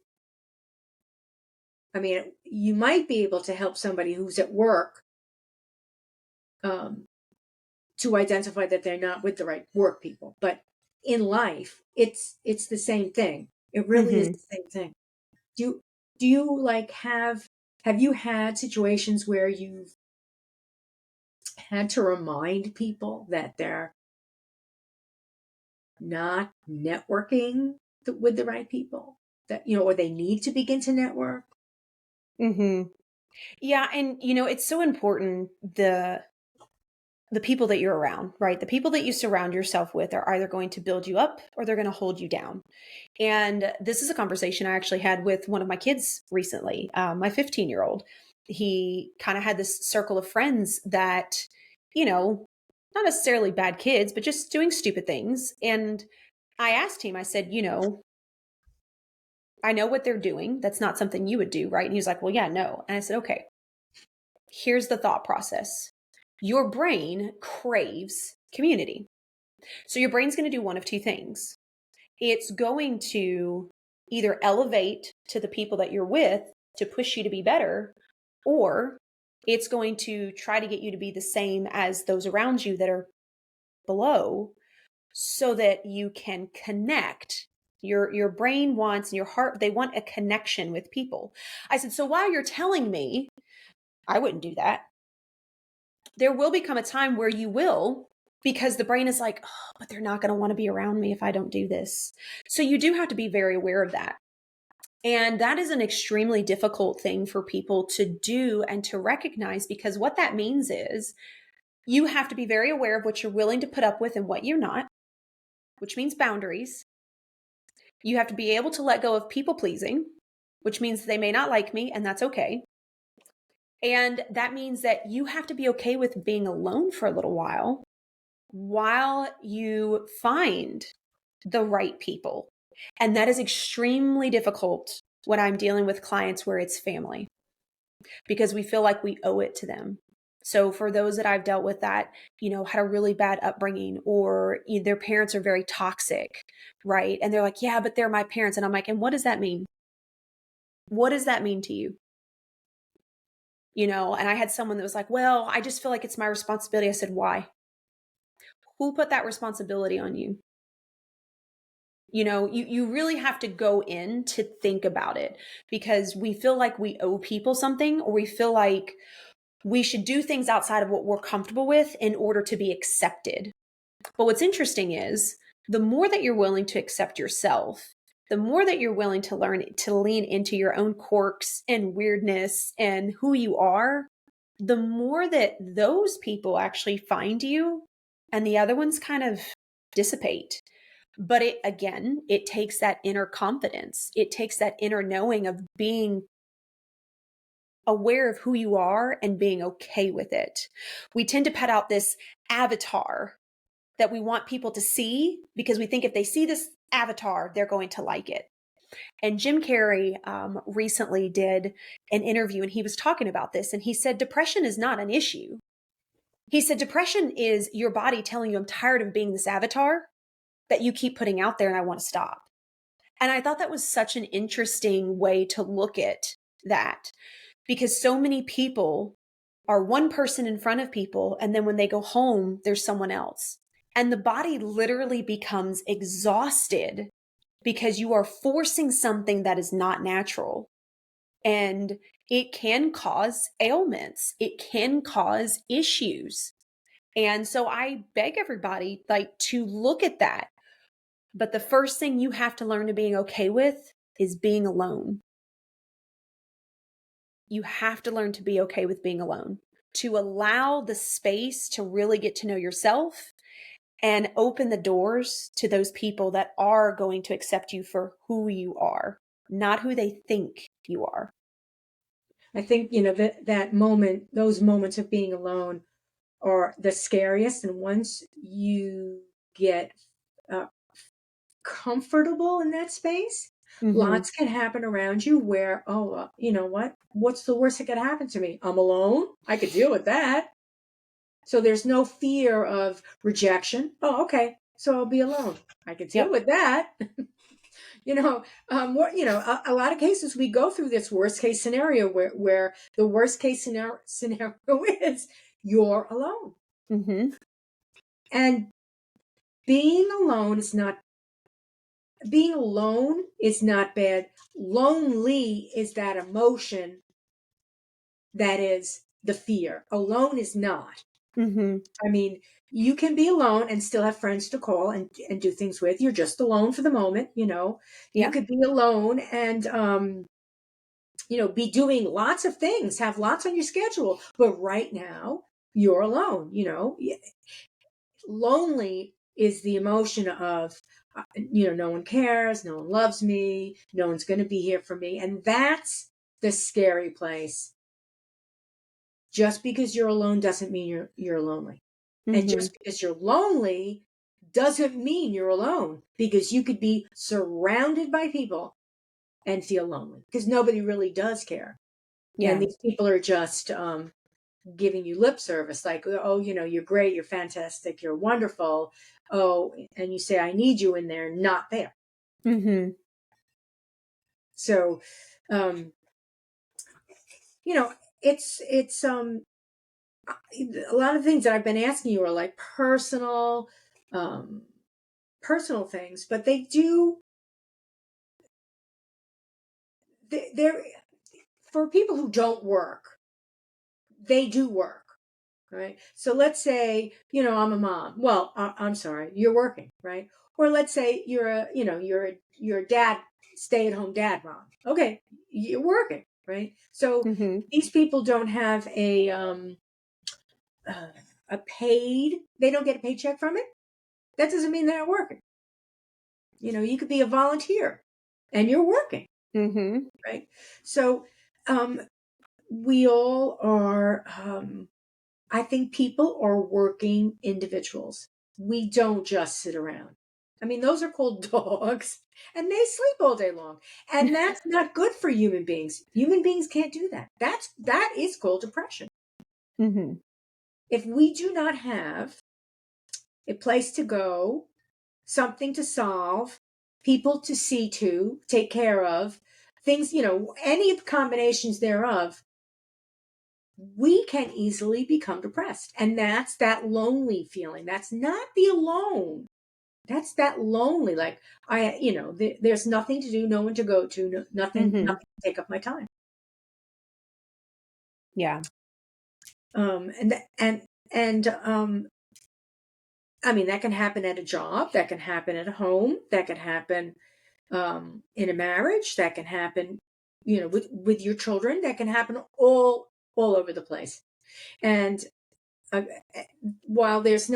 I mean, you might be able to help somebody who's at work to identify that they're not with the right work people. But in life, it's the same thing. It really is the same thing. Do you like have you had situations where you've had to remind people that they're not networking with the right people, that or they need to begin to network? Yeah. And it's so important, the people that you're around, right? The people that you surround yourself with are either going to build you up or they're going to hold you down. And this is a conversation I actually had with one of my kids recently, my 15-year-old. he kind of had this circle of friends that, not necessarily bad kids, but just doing stupid things. And I asked him, I said, I know what they're doing. That's not something you would do, right? And he was like, well, yeah, no. And I said, okay, here's the thought process. Your brain craves community. So your brain's going to do one of two things. It's going to either elevate to the people that you're with to push you to be better, or it's going to try to get you to be the same as those around you that are below so that you can connect. Your brain wants, and your heart, they want a connection with people. I said, so while you're telling me I wouldn't do that, there will become a time where you will, because the brain is like, oh, but they're not going to want to be around me if I don't do this. So you do have to be very aware of that. And that is an extremely difficult thing for people to do and to recognize, because what that means is you have to be very aware of what you're willing to put up with and what you're not, which means boundaries. You have to be able to let go of people pleasing, which means they may not like me, and that's okay. And that means that you have to be okay with being alone for a little while you find the right people. And that is extremely difficult when I'm dealing with clients where it's family, because we feel like we owe it to them. So for those that I've dealt with that, had a really bad upbringing, or their parents are very toxic, right? And they're like, yeah, but they're my parents. And I'm like, and what does that mean? What does that mean to you? And I had someone that was like, well, I just feel like it's my responsibility. I said, why? Who put that responsibility on you? You really have to go in to think about it, because we feel like we owe people something, or we feel like we should do things outside of what we're comfortable with in order to be accepted. But what's interesting is the more that you're willing to accept yourself, the more that you're willing to learn to lean into your own quirks and weirdness and who you are, the more that those people actually find you and the other ones kind of dissipate. But it takes that inner confidence. It takes that inner knowing of being aware of who you are and being okay with it. We tend to put out this avatar that we want people to see, because we think if they see this avatar, they're going to like it. And Jim Carrey recently did an interview, and he was talking about this, and he said, depression is not an issue. He said, depression is your body telling you, I'm tired of being this avatar that you keep putting out there and I want to stop. And I thought that was such an interesting way to look at that, because so many people are one person in front of people, and then when they go home, there's someone else. And the body literally becomes exhausted because you are forcing something that is not natural. And it can cause ailments. It can cause issues. And so I beg everybody to look at that. But the first thing you have to learn to being okay with is being alone. You have to learn to be okay with being alone, to allow the space to really get to know yourself and open the doors to those people that are going to accept you for who you are, not who they think you are. I think, that moment, those moments of being alone are the scariest. And once you get uh, comfortable in that space, Mm-hmm. lots can happen around you where, oh, you know what? What's the worst that could happen to me? I'm alone. I could deal with that. So there's no fear of rejection. Oh, okay. So I'll be alone. I could deal Yep. with that. A lot of cases we go through this worst case scenario where the worst case scenario is you're alone. Mm-hmm. And being alone is not bad. Lonely is that emotion that is the fear. Alone is not. Mm-hmm. I mean, you can be alone and still have friends to call and do things with. You're just alone for the moment, You Yeah. could be alone and be doing lots of things, have lots on your schedule, but right now you're alone. Lonely is the emotion of, no one cares, no one loves me, no one's going to be here for me. And that's the scary place. just because you're alone doesn't mean you're lonely. And Mm-hmm. just because you're lonely doesn't mean you're alone, because you could be surrounded by people and feel lonely because nobody really does care. And Yeah. these people are just giving you lip service, like, oh, you're great, you're fantastic, you're wonderful. Oh, and you say, I need you, and they're not there. Mm-hmm. So, um, it's a lot of things that I've been asking you are like um, personal things, but they're for people who don't work, they do work. Right. So let's say, I'm a mom. Well, I'm sorry, you're working, right? Or let's say you're a dad, stay at home dad, mom. Okay, you're working, right? So Mm-hmm. these people don't have they don't get a paycheck from it. That doesn't mean they're not working. You could be a volunteer and you're working, Mm-hmm. right? So um, we all are. I think people are working individuals. We don't just sit around. I mean, those are called dogs and they sleep all day long. And that's not good for human beings. Human beings can't do that. That is called depression. Mm-hmm. If we do not have a place to go, something to solve, people to see to, take care of, things, any of the combinations thereof, we can easily become depressed. And that's that lonely feeling. That's not the alone. That's that lonely, like there's nothing to do, no one to go to, Mm-hmm. nothing to take up my time. Yeah. And I mean, that can happen at a job, that can happen at a home, that can happen in a marriage, that can happen, with your children, that can happen all over the place. And uh, while there's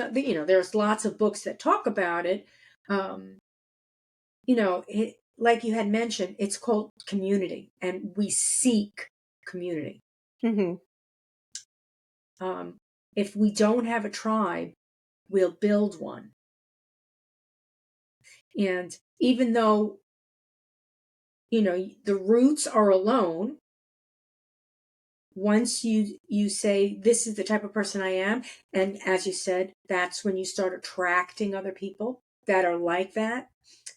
lots of books that talk about it, um, like you had mentioned, it's called community, and we seek community. Mm-hmm. Um, if we don't have a tribe, we'll build one. And even though, the roots are alone, once you say, this is the type of person I am, and as you said, that's when you start attracting other people that are like that.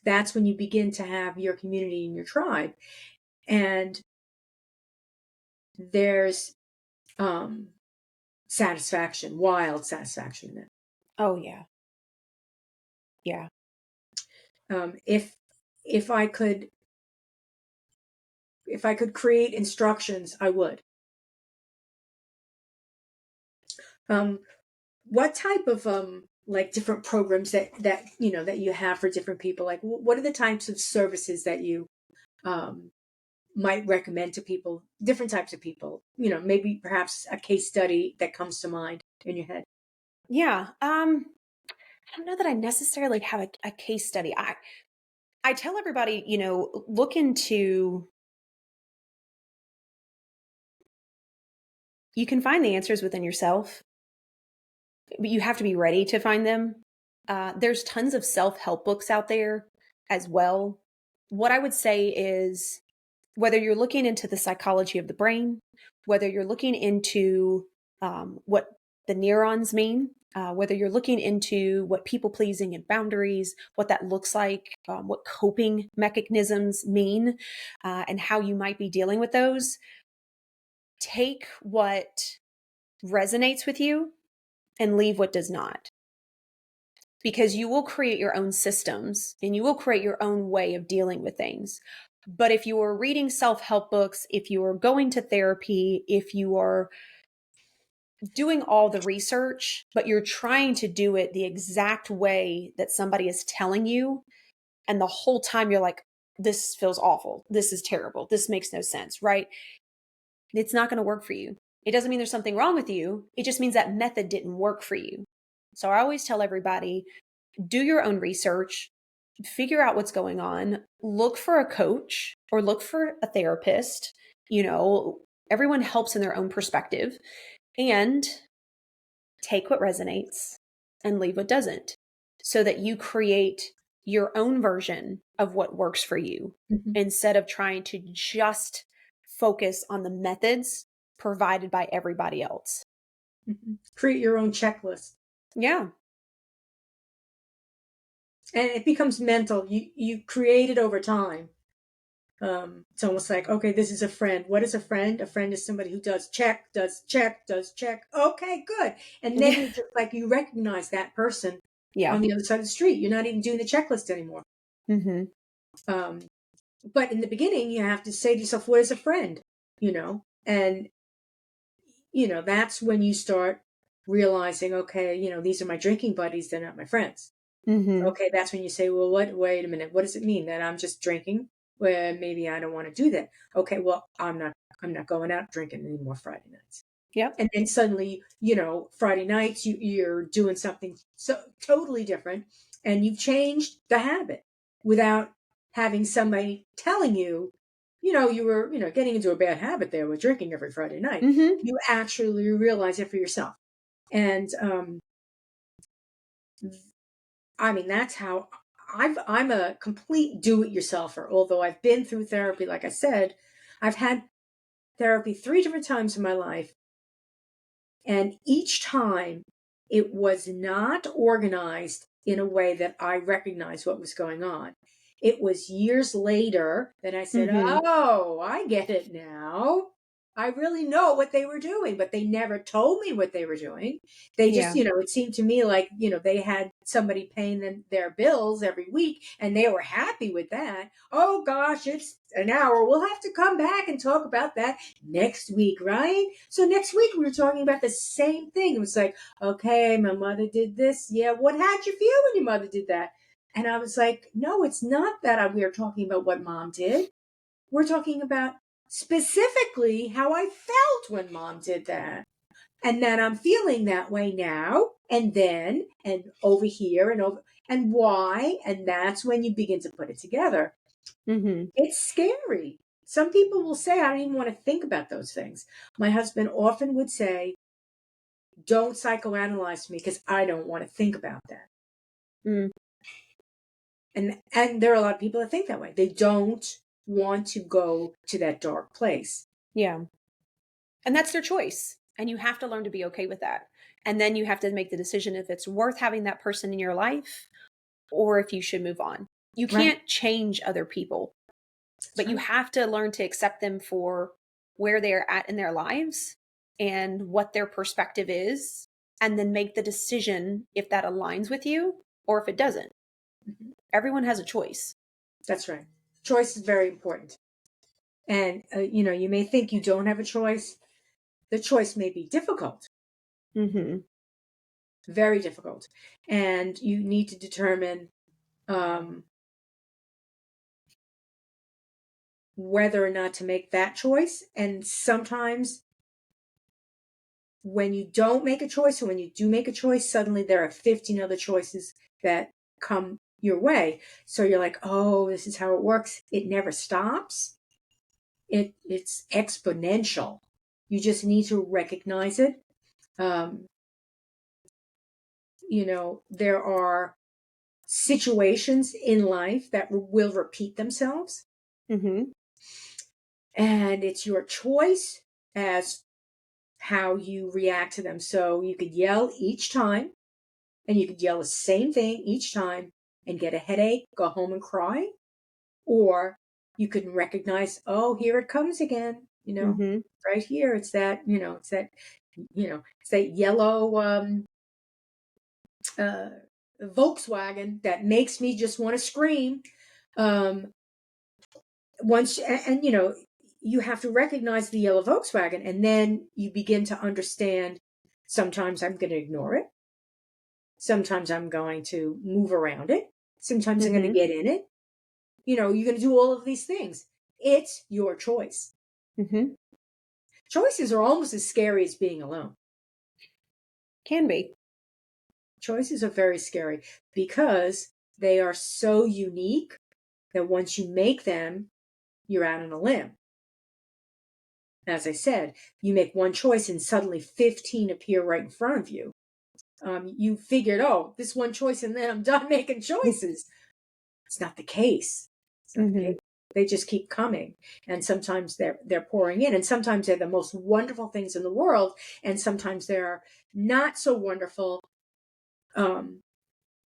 That's when you begin to have your community and your tribe. And there's um satisfaction, wild satisfaction in it. Oh yeah. Yeah. If I could create instructions, I would. um what type of like different programs that you have for different people, like what are the types of services that you um might recommend to people, different types of people, maybe perhaps a case study that comes to mind in your head? Yeah. I don't know that I necessarily have a case study. I tell everybody, look into, you can find the answers within yourself, but you have to be ready to find them. There's tons of self-help books out there as well. What I would say is, whether you're looking into the psychology of the brain, whether you're looking into what the neurons mean, whether you're looking into what people pleasing and boundaries, what that looks like, what coping mechanisms mean, and how you might be dealing with those, take what resonates with you and leave what does not. Because you will create your own systems and you will create your own way of dealing with things. But if you are reading self-help books, if you are going to therapy, if you are doing all the research, but you're trying to do it the exact way that somebody is telling you, and the whole time you're like, this feels awful, this is terrible, this makes no sense, right? It's not going to work for you. It doesn't mean there's something wrong with you. It just means that method didn't work for you. So I always tell everybody, do your own research, figure out what's going on, look for a coach or look for a therapist. Everyone helps in their own perspective. and take what resonates and leave what doesn't, so that you create your own version of what works for you, instead of trying to just focus on the methods provided by everybody else. Create your own checklist. Yeah. And it becomes mental. You create it over time. It's almost like, okay, this is a friend. What is a friend? A friend is somebody who does check, does check, does check. Okay, good. And then you just like, you recognize that person Yeah. on the other side of the street. You're not even doing the checklist anymore. Mm-hmm. But in the beginning, you have to say to yourself, what is a friend? And that's when you start realizing, okay, these are my drinking buddies. They're not my friends. Mm-hmm. Okay, that's when you say, well, wait a minute, what does it mean that I'm just drinking? Well, maybe I don't want to do that. Okay, well, I'm not going out drinking anymore Friday nights. Yep. And then suddenly, Friday nights you're doing something so totally different, and you've changed the habit without having somebody telling you, you were, getting into a bad habit there with drinking every Friday night. Mm-hmm. You actually realize it for yourself. And I mean, that's how I'm a complete do-it-yourselfer. Although I've been through therapy, like I said, I've had therapy 3 different times in my life, and each time it was not organized in a way that I recognized what was going on. It was years later that I said, Mm-hmm. "Oh, I get it now. I really know what they were doing," but they never told me what they were doing. They just, Yeah. it seemed to me like, they had somebody paying them their bills every week and they were happy with that. Oh gosh, it's an hour. We'll have to come back and talk about that next week, right? So next week we were talking about the same thing. It was like, okay, my mother did this. Yeah, what had you feel when your mother did that? And I was like, no, it's not that we are talking about what mom did. We're talking about specifically how I felt when mom did that. And that I'm feeling that way now and then and over here and over and why. And that's when you begin to put it together. Mm-hmm. It's scary. Some people will say, I don't even want to think about those things. My husband often would say, don't psychoanalyze me because I don't want to think about that. Mm. And there are a lot of people that think that way. They don't want to go to that dark place. Yeah. And that's their choice. And you have to learn to be okay with that. And then you have to make the decision if it's worth having that person in your life or if you should move on. You Right. can't change other people, but you right. have to learn to accept them for where they're at in their lives and what their perspective is, and then make the decision if that aligns with you or if it doesn't. Mhm. Everyone has a choice. That's right. Choice is very important. And, you may think you don't have a choice. The choice may be difficult, Mm-hmm. very difficult. And you need to determine um, whether or not to make that choice. And sometimes when you don't make a choice, or when you do make a choice, suddenly there are 15 other choices that come your way. So you're like, oh, this is how it works. It never stops. It's exponential. You just need to recognize it. Um, there are situations in life that will repeat themselves, Mm-hmm. and it's your choice as how you react to them. So you could yell each time, and you could yell the same thing each time and get a headache, go home and cry, or you can recognize, oh, here it comes again, Mm-hmm. right here. It's that yellow uh, Volkswagen that makes me just want to scream. Um, once and you have to recognize the yellow Volkswagen, and then you begin to understand. Sometimes I'm going to ignore it. Sometimes I'm going to move around it. Sometimes I'm going to Mm-hmm. get in it. You're going to do all of these things. It's your choice. Mm-hmm. Choices are almost as scary as being alone. Can be. Choices are very scary because they are so unique that once you make them, you're out on a limb. as I said, you make one choice and suddenly 15 appear right in front of you. You figured, oh, this one choice and then I'm done making choices. It's not the case. It's not the case. Mm-hmm. They just keep coming, and sometimes they're pouring in, and sometimes they're the most wonderful things in the world, and sometimes they're not so wonderful.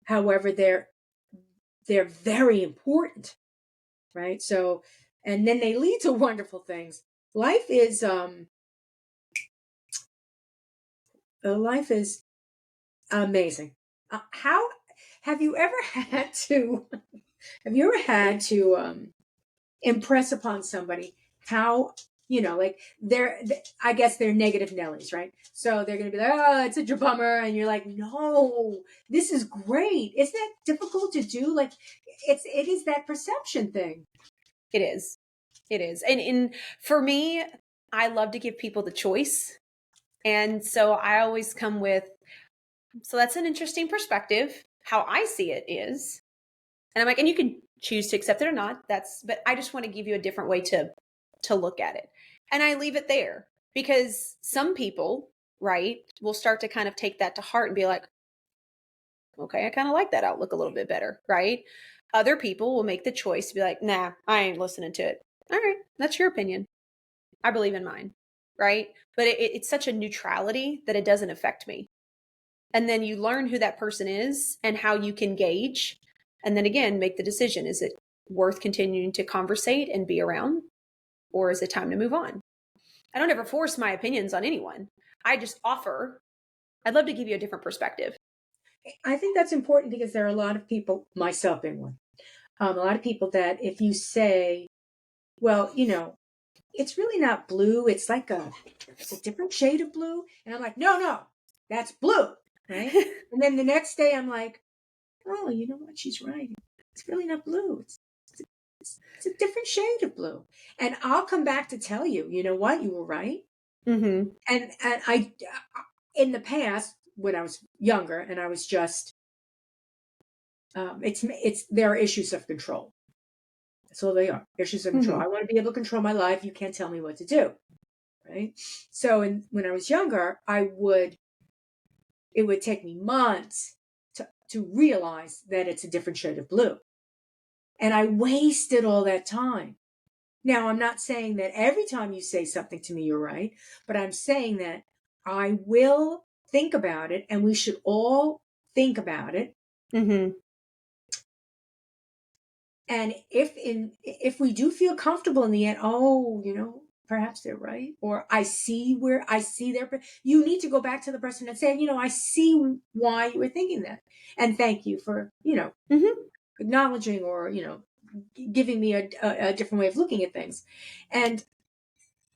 However, they're very important, right? So, and then they lead to wonderful things. Life is amazing. How have you ever had to? Have you ever had to impress upon somebody how, like I guess they're negative Nellies, right? So they're going to be like, oh, it's such a bummer. And you're like, no, this is great. Isn't that difficult to do? Like it is that perception thing. It is. It is. And for me, I love to give people the choice. And so I always come with, so that's an interesting perspective. How I see it is, and I'm like, and you can choose to accept it or not. But I just want to give you a different way to look at it. And I leave it there because some people, right, will start to kind of take that to heart and be like, okay, I kind of like that outlook a little bit better, right? Other people will make the choice to be like, nah, I ain't listening to it. All right, that's your opinion. I believe in mine, right? But it's such a neutrality that it doesn't affect me. And then you learn who that person is and how you can gauge. And then again, make the decision. Is it worth continuing to conversate and be around? Or is it time to move on? I don't ever force my opinions on anyone. I just offer, I'd love to give you a different perspective. I think that's important because there are a lot of people, myself being one, a lot of people that if you say, well, it's really not blue. It's a different shade of blue. And I'm like, no, that's blue. Right. And then the next day I'm like, oh, you know what? She's right. It's really not blue. It's a different shade of blue. And I'll come back to tell you, you know what? You were right. Mm-hmm. And in the past, when I was younger and I was just, there are issues of control. That's all they are. Issues of control. Mm-hmm. I want to be able to control my life. You can't tell me what to do. Right. So when I was younger, it would take me months to realize that it's a different shade of blue. And I wasted all that time. Now, I'm not saying that every time you say something to me, you're right, but I'm saying that I will think about it and we should all think about it. Mm-hmm. And if we do feel comfortable in the end, oh, perhaps they're right, or I see you need to go back to the person and say, I see why you were thinking that, and thank you for Mm-hmm. acknowledging or giving me a different way of looking at things. And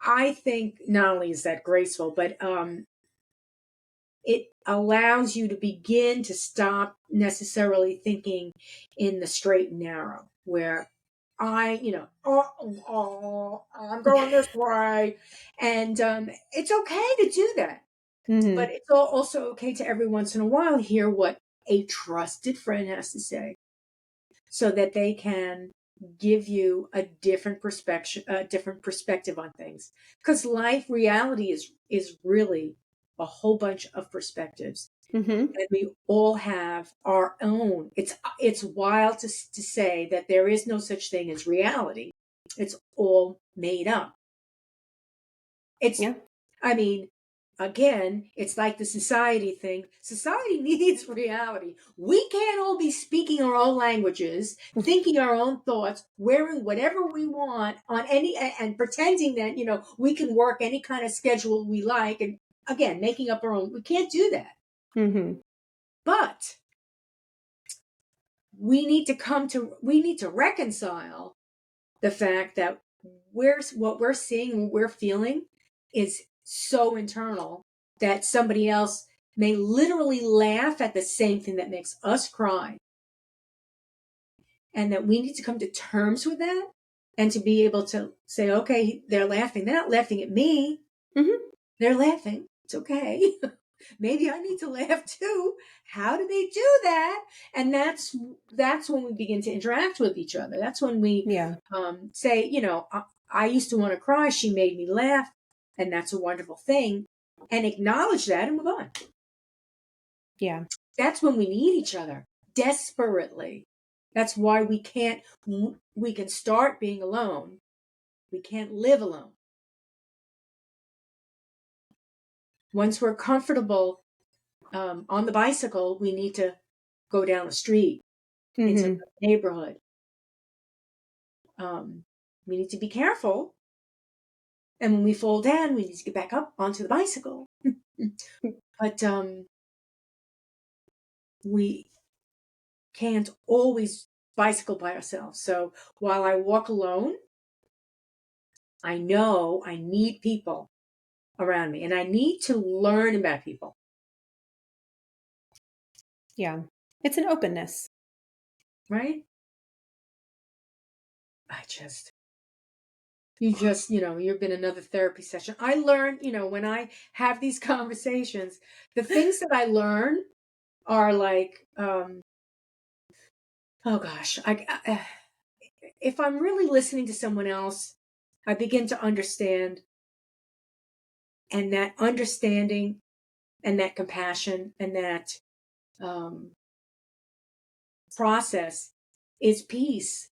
I think not only is that graceful, but it allows you to begin to stop necessarily thinking in the straight and narrow, where I'm going this way. And it's okay to do that. Mm-hmm. But it's also okay to every once in a while hear what a trusted friend has to say so that they can give you a different perspective on things. Because reality is really a whole bunch of perspectives. Mm-hmm. And we all have our own. It's wild to say that there is no such thing as reality. It's all made up. Yeah. I mean, again, it's like the society thing. Society needs reality. We can't all be speaking our own languages, thinking our own thoughts, wearing whatever we want and pretending that, we can work any kind of schedule we like. And again, making up our own. We can't do that. Mm-hmm. But we need to reconcile the fact that what we're seeing and what we're feeling is so internal that somebody else may literally laugh at the same thing that makes us cry. And that we need to come to terms with that and to be able to say, okay, they're laughing. They're not laughing at me. Mm-hmm. They're laughing. It's okay. Maybe I need to laugh too. How do they do that? And that's when we begin to interact with each other. That's when we Yeah. say, I used to want to cry. She made me laugh. and that's a wonderful thing, and acknowledge that and move on. Yeah. That's when we need each other desperately. That's why we can start being alone. We can't live alone. Once we're comfortable on the bicycle, we need to go down the street into Mm-hmm. the neighborhood. We need to be careful. And when we fall down, we need to get back up onto the bicycle. But we can't always bicycle by ourselves. So while I walk alone, I know I need people around me and I need to learn about people. Yeah. It's an openness. Right? You've been another therapy session. I learned, when I have these conversations, the things that I learn are like, oh gosh, if I'm really listening to someone else, I begin to understand, and that understanding and that compassion and that um, process is peace.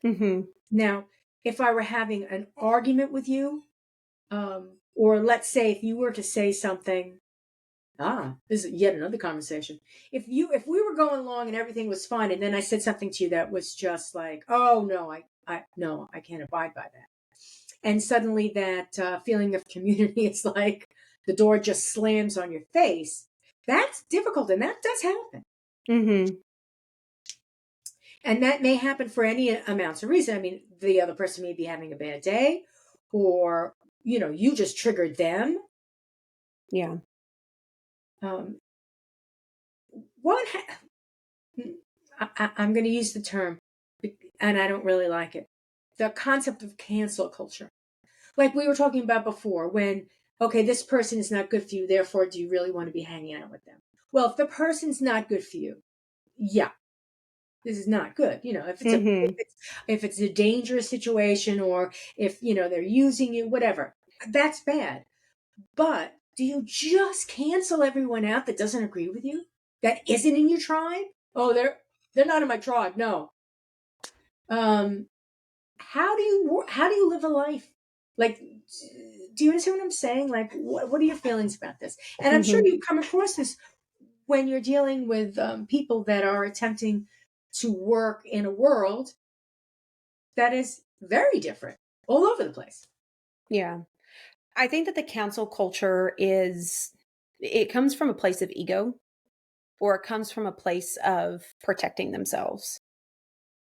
Mm-hmm. Now, if I were having an argument with you, or let's say if you were to say something, this is yet another conversation. If we were going along and everything was fine, and then I said something to you that was just like, oh no, I can't abide by that. And suddenly that feeling of community is like the door just slams on your face. That's difficult, and that does happen. Mm-hmm. And that may happen for any amounts of reason. I mean, the other person may be having a bad day, or you just triggered them. Yeah. Um, what I'm going to use the term, and I don't really like it. The concept of cancel culture, like we were talking about before, when okay, this person is not good for you, therefore, do you really want to be hanging out with them? Well, if the person's not good for you, yeah, this is not good. If it's Mm-hmm. if it's a dangerous situation, or if they're using you, whatever, that's bad. But do you just cancel everyone out that doesn't agree with you, that isn't in your tribe? Oh, they're not in my tribe. No. Um, how do you live a life? Like, do you understand what I'm saying? Like, what are your feelings about this? And I'm sure Mm-hmm. you come across this when you're dealing with people that are attempting to work in a world that is very different all over the place. Yeah. I think that the cancel culture it comes from a place of ego, or it comes from a place of protecting themselves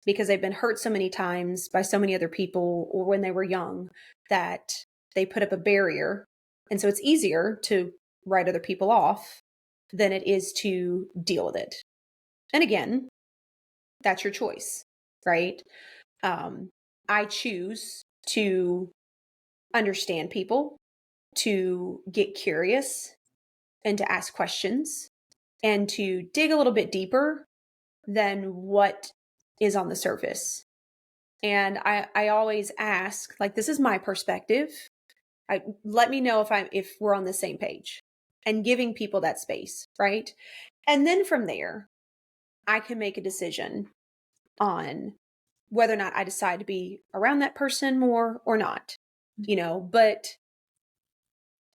because they've been hurt so many times by so many other people or when they were young that they put up a barrier. And so it's easier to write other people off than it is to deal with it. And again, that's your choice, right? I choose to understand people, to get curious, and to ask questions, and to dig a little bit deeper than what is on the surface. And I always ask, like, this is my perspective. Let me know if we're on the same page, and giving people that space, right? And then from there, I can make a decision on whether or not I decide to be around that person more or not, but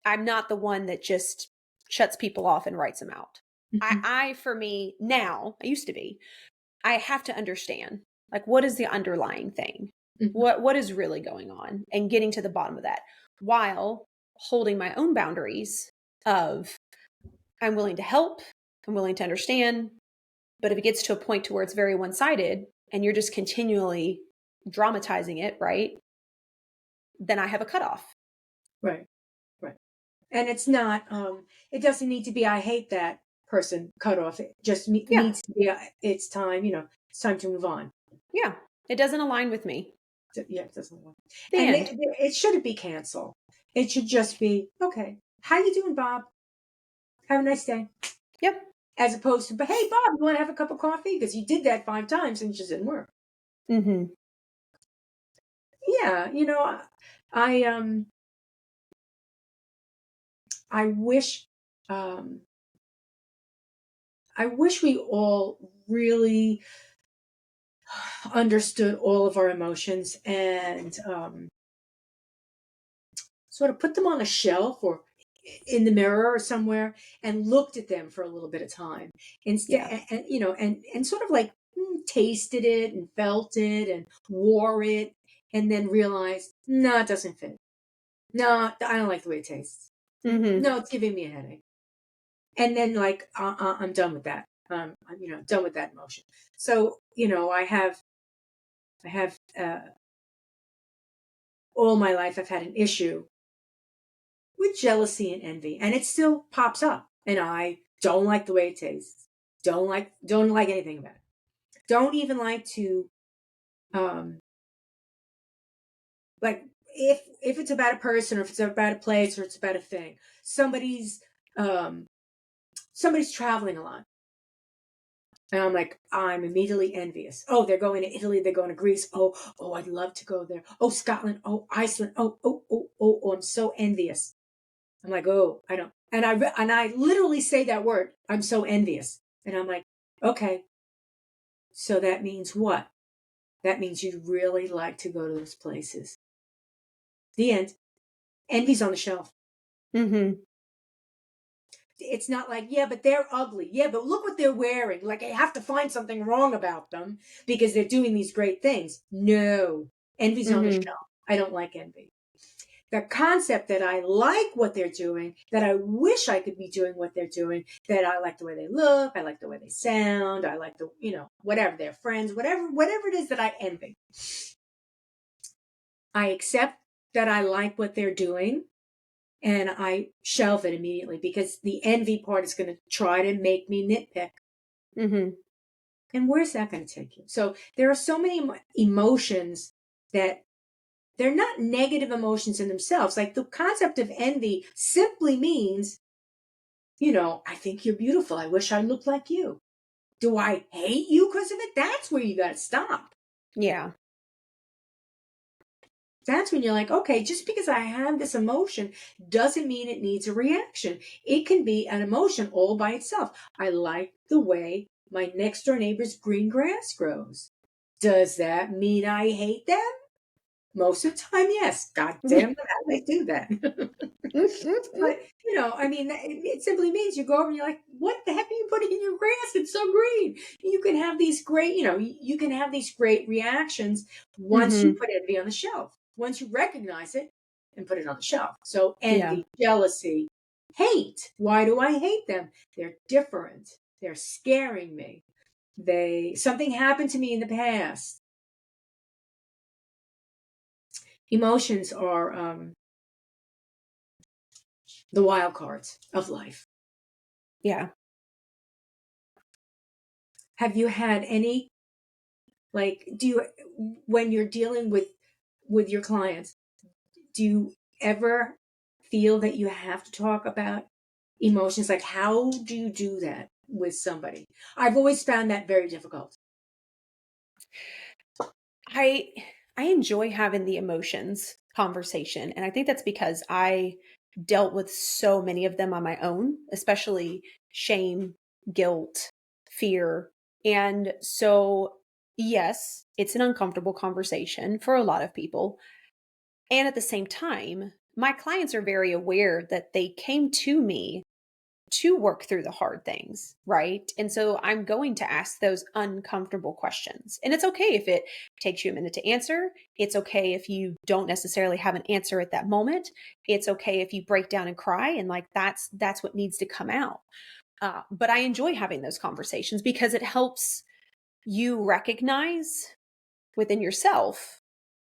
I'm not the one that just shuts people off and writes them out. Mhm. For me now, I used to be, I have to understand, like, what is the underlying thing? Mhm. What is really going on, and getting to the bottom of that while holding my own boundaries of I'm willing to help, I'm willing to understand, but if it gets to a point to where it's very one-sided and you're just continually dramatizing it, right? Then I have a cutoff. Right. Right. And it's not. It doesn't need to be. I hate that person cut off. It just Yeah. needs to be. It's time. It's time to move on. Yeah. It doesn't align with me. Yeah, it doesn't work. The And end. it shouldn't be cancel. It should just be okay. How you doing, Bob? Have a nice day. Yep. As opposed to, but hey, Bob, you want to have a cup of coffee? Because you did that 5 times and it just didn't work. Mm-hmm. Yeah, I I wish, um, I wish we all really understood all of our emotions and sort of put them on a shelf or in the mirror or somewhere and looked at them for a little bit of time instead, Yeah. and and sort of like tasted it and felt it and wore it, and then realized, no, it doesn't fit. No, I don't like the way it tastes. Mm-hmm. No, it's giving me a headache. And then like, I'm done with that. I'm, done with that emotion. So, I have all my life I've had an issue with jealousy and envy, and it still pops up. And I don't like the way it tastes. Don't like anything about it. Don't even like to um like, if it's about a person or if it's about a place or it's about a thing. Um somebody's traveling a lot. And I'm like, I'm immediately envious. Oh, they're going to Italy, they're going to Greece. Oh, I'd love to go there. Oh, Scotland. Oh, Iceland. Oh, I'm so envious. I'm like, oh, I don't. And I literally say that word. I'm so envious. And I'm like, okay, so that means what? That means you'd really like to go to those places. The end. Envy's on the shelf. Mm-hmm. It's not like, yeah, but they're ugly. Yeah, but look what they're wearing. Like, I have to find something wrong about them because they're doing these great things. No, envy's on the Mm-hmm. shelf. I don't like envy. The concept that I like what they're doing, that I wish I could be doing what they're doing, that I like the way they look, I like the way they sound, I like the, whatever, their friends, whatever it is that I envy. I accept that I like what they're doing and I shelve it immediately because the envy part is going to try to make me nitpick. Mm-hmm. And where's that going to take you? So there are so many emotions that they're not negative emotions in themselves. Like, the concept of envy simply means, I think you're beautiful. I wish I looked like you. Do I hate you because of it? That's where you got to stop. Yeah. That's when you're like, okay, just because I have this emotion doesn't mean it needs a reaction. It can be an emotion all by itself. I like the way my next door neighbor's green grass grows. Does that mean I hate them? Most of the time, yes. God damn it, how they do that. But, I mean, it simply means you go over and you're like, what the heck are you putting in your grass? It's so green. You can have these great, you can have these great reactions once you Mm-hmm. put envy on the shelf, once you recognize it and put it on the shelf. So Yeah. envy, jealousy, hate. Why do I hate them? They're different. They're scaring me. Something happened to me in the past. Emotions are the wild cards of life. Yeah. Have you had any, like, when you're dealing with your clients, do you ever feel that you have to talk about emotions? Like, how do you do that with somebody? I've always found that very difficult. I I enjoy having the emotions conversation, and I think that's because I dealt with so many of them on my own, especially shame, guilt, fear. And so yes, it's an uncomfortable conversation for a lot of people. And at the same time, my clients are very aware that they came to me to work through the hard things, right? And so I'm going to ask those uncomfortable questions. And it's okay if it takes you a minute to answer. It's okay if you don't necessarily have an answer at that moment. It's okay if you break down and cry, and like that's what needs to come out. But I enjoy having those conversations because it helps you recognize within yourself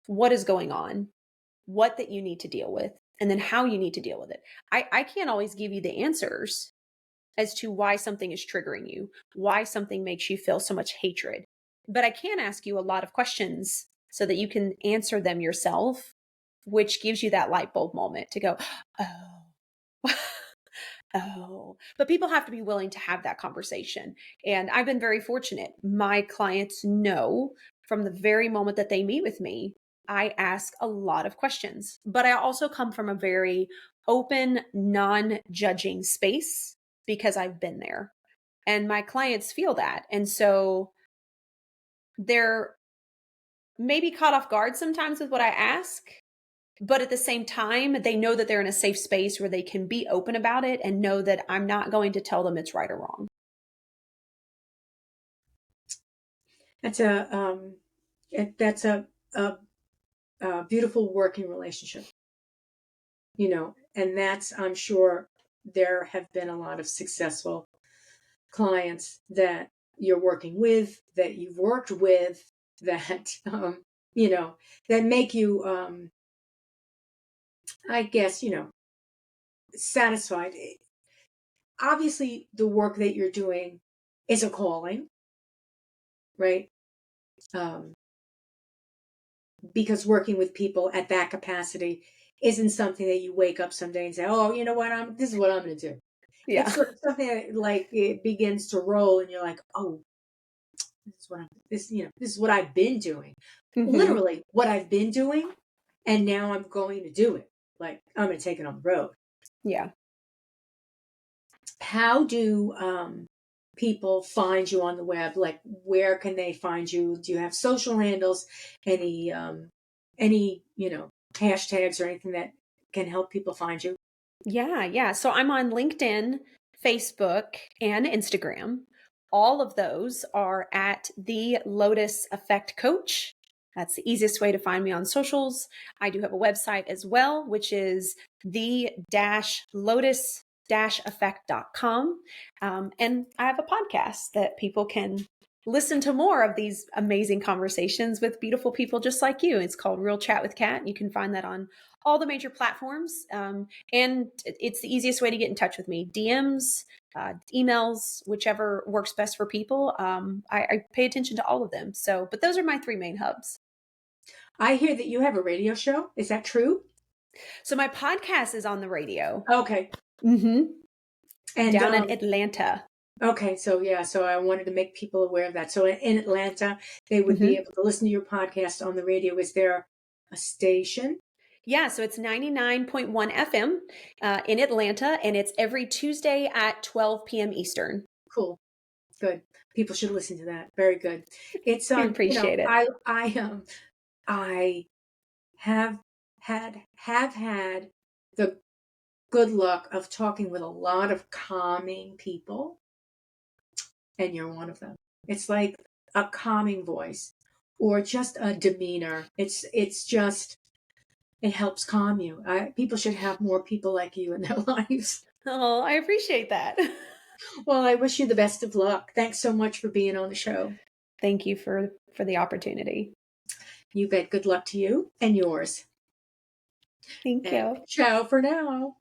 what is going on, what that you need to deal with, and then how you need to deal with it. I can't always give you the answers as to why something is triggering you, why something makes you feel so much hatred. But I can ask you a lot of questions so that you can answer them yourself, which gives you that light bulb moment to go, oh, oh. But people have to be willing to have that conversation. And I've been very fortunate. My clients know from the very moment that they meet with me I ask a lot of questions, but I also come from a very open, non-judging space because I've been there. And my clients feel that. And so they're maybe caught off guard sometimes with what I ask, but at the same time, they know that they're in a safe space where they can be open about it and know that I'm not going to tell them it's right or wrong. That's a beautiful working relationship, and that's, I'm sure there have been a lot of successful clients that you're working with, that you've worked with, that, you know, that make you, I guess, satisfied. Obviously, the work that you're doing is a calling, right? Um, because working with people at that capacity isn't something that you wake up someday and say, "Oh, you know what? This is what I'm going to do." It's Yeah. sort of something that, like, it begins to roll, and you're like, "Oh, this is what I've been doing." Hmm. Literally, what I've been doing, and now I'm going to do it. Like, I'm going to take it on the road. Yeah. How do people find you on the web? Like, where can they find you? Do you have social handles? Any hashtags or anything that can help people find you? Yeah. Yeah. So I'm on LinkedIn, Facebook, and Instagram. All of those are at the Lotus Effect Coach. That's the easiest way to find me on socials. I do have a website as well, which is the lotus effect.com. And I have a podcast that people can listen to more of these amazing conversations with beautiful people just like you. It's called Real Chat with Kat. You can find that on all the major platforms. And it's the easiest way to get in touch with me. DMs, emails, whichever works best for people. I pay attention to all of them. So, but those are my three main hubs. I hear that you have a radio show. Is that true? So my podcast is on the radio. Okay. Hmm. And Down in Atlanta. okay, so yeah, so I wanted to make people aware of that. So in Atlanta, they would be Hmm. able to listen to your podcast on the radio. Is there a station? Yeah, so it's 99.1 FM in Atlanta, and it's every Tuesday at 12 p.m. Eastern. Cool. Good. People should listen to that. Very good. It's I appreciate it. I have had the good luck of talking with a lot of calming people, and you're one of them. It's like a calming voice or just a demeanor. It's just, it helps calm you. People should have more people like you in their lives. Oh, I appreciate that. Well, I wish you the best of luck. Thanks so much for being on the show. Thank you for the opportunity. You bet. Good luck to you and yours. Thank And you. ciao for now.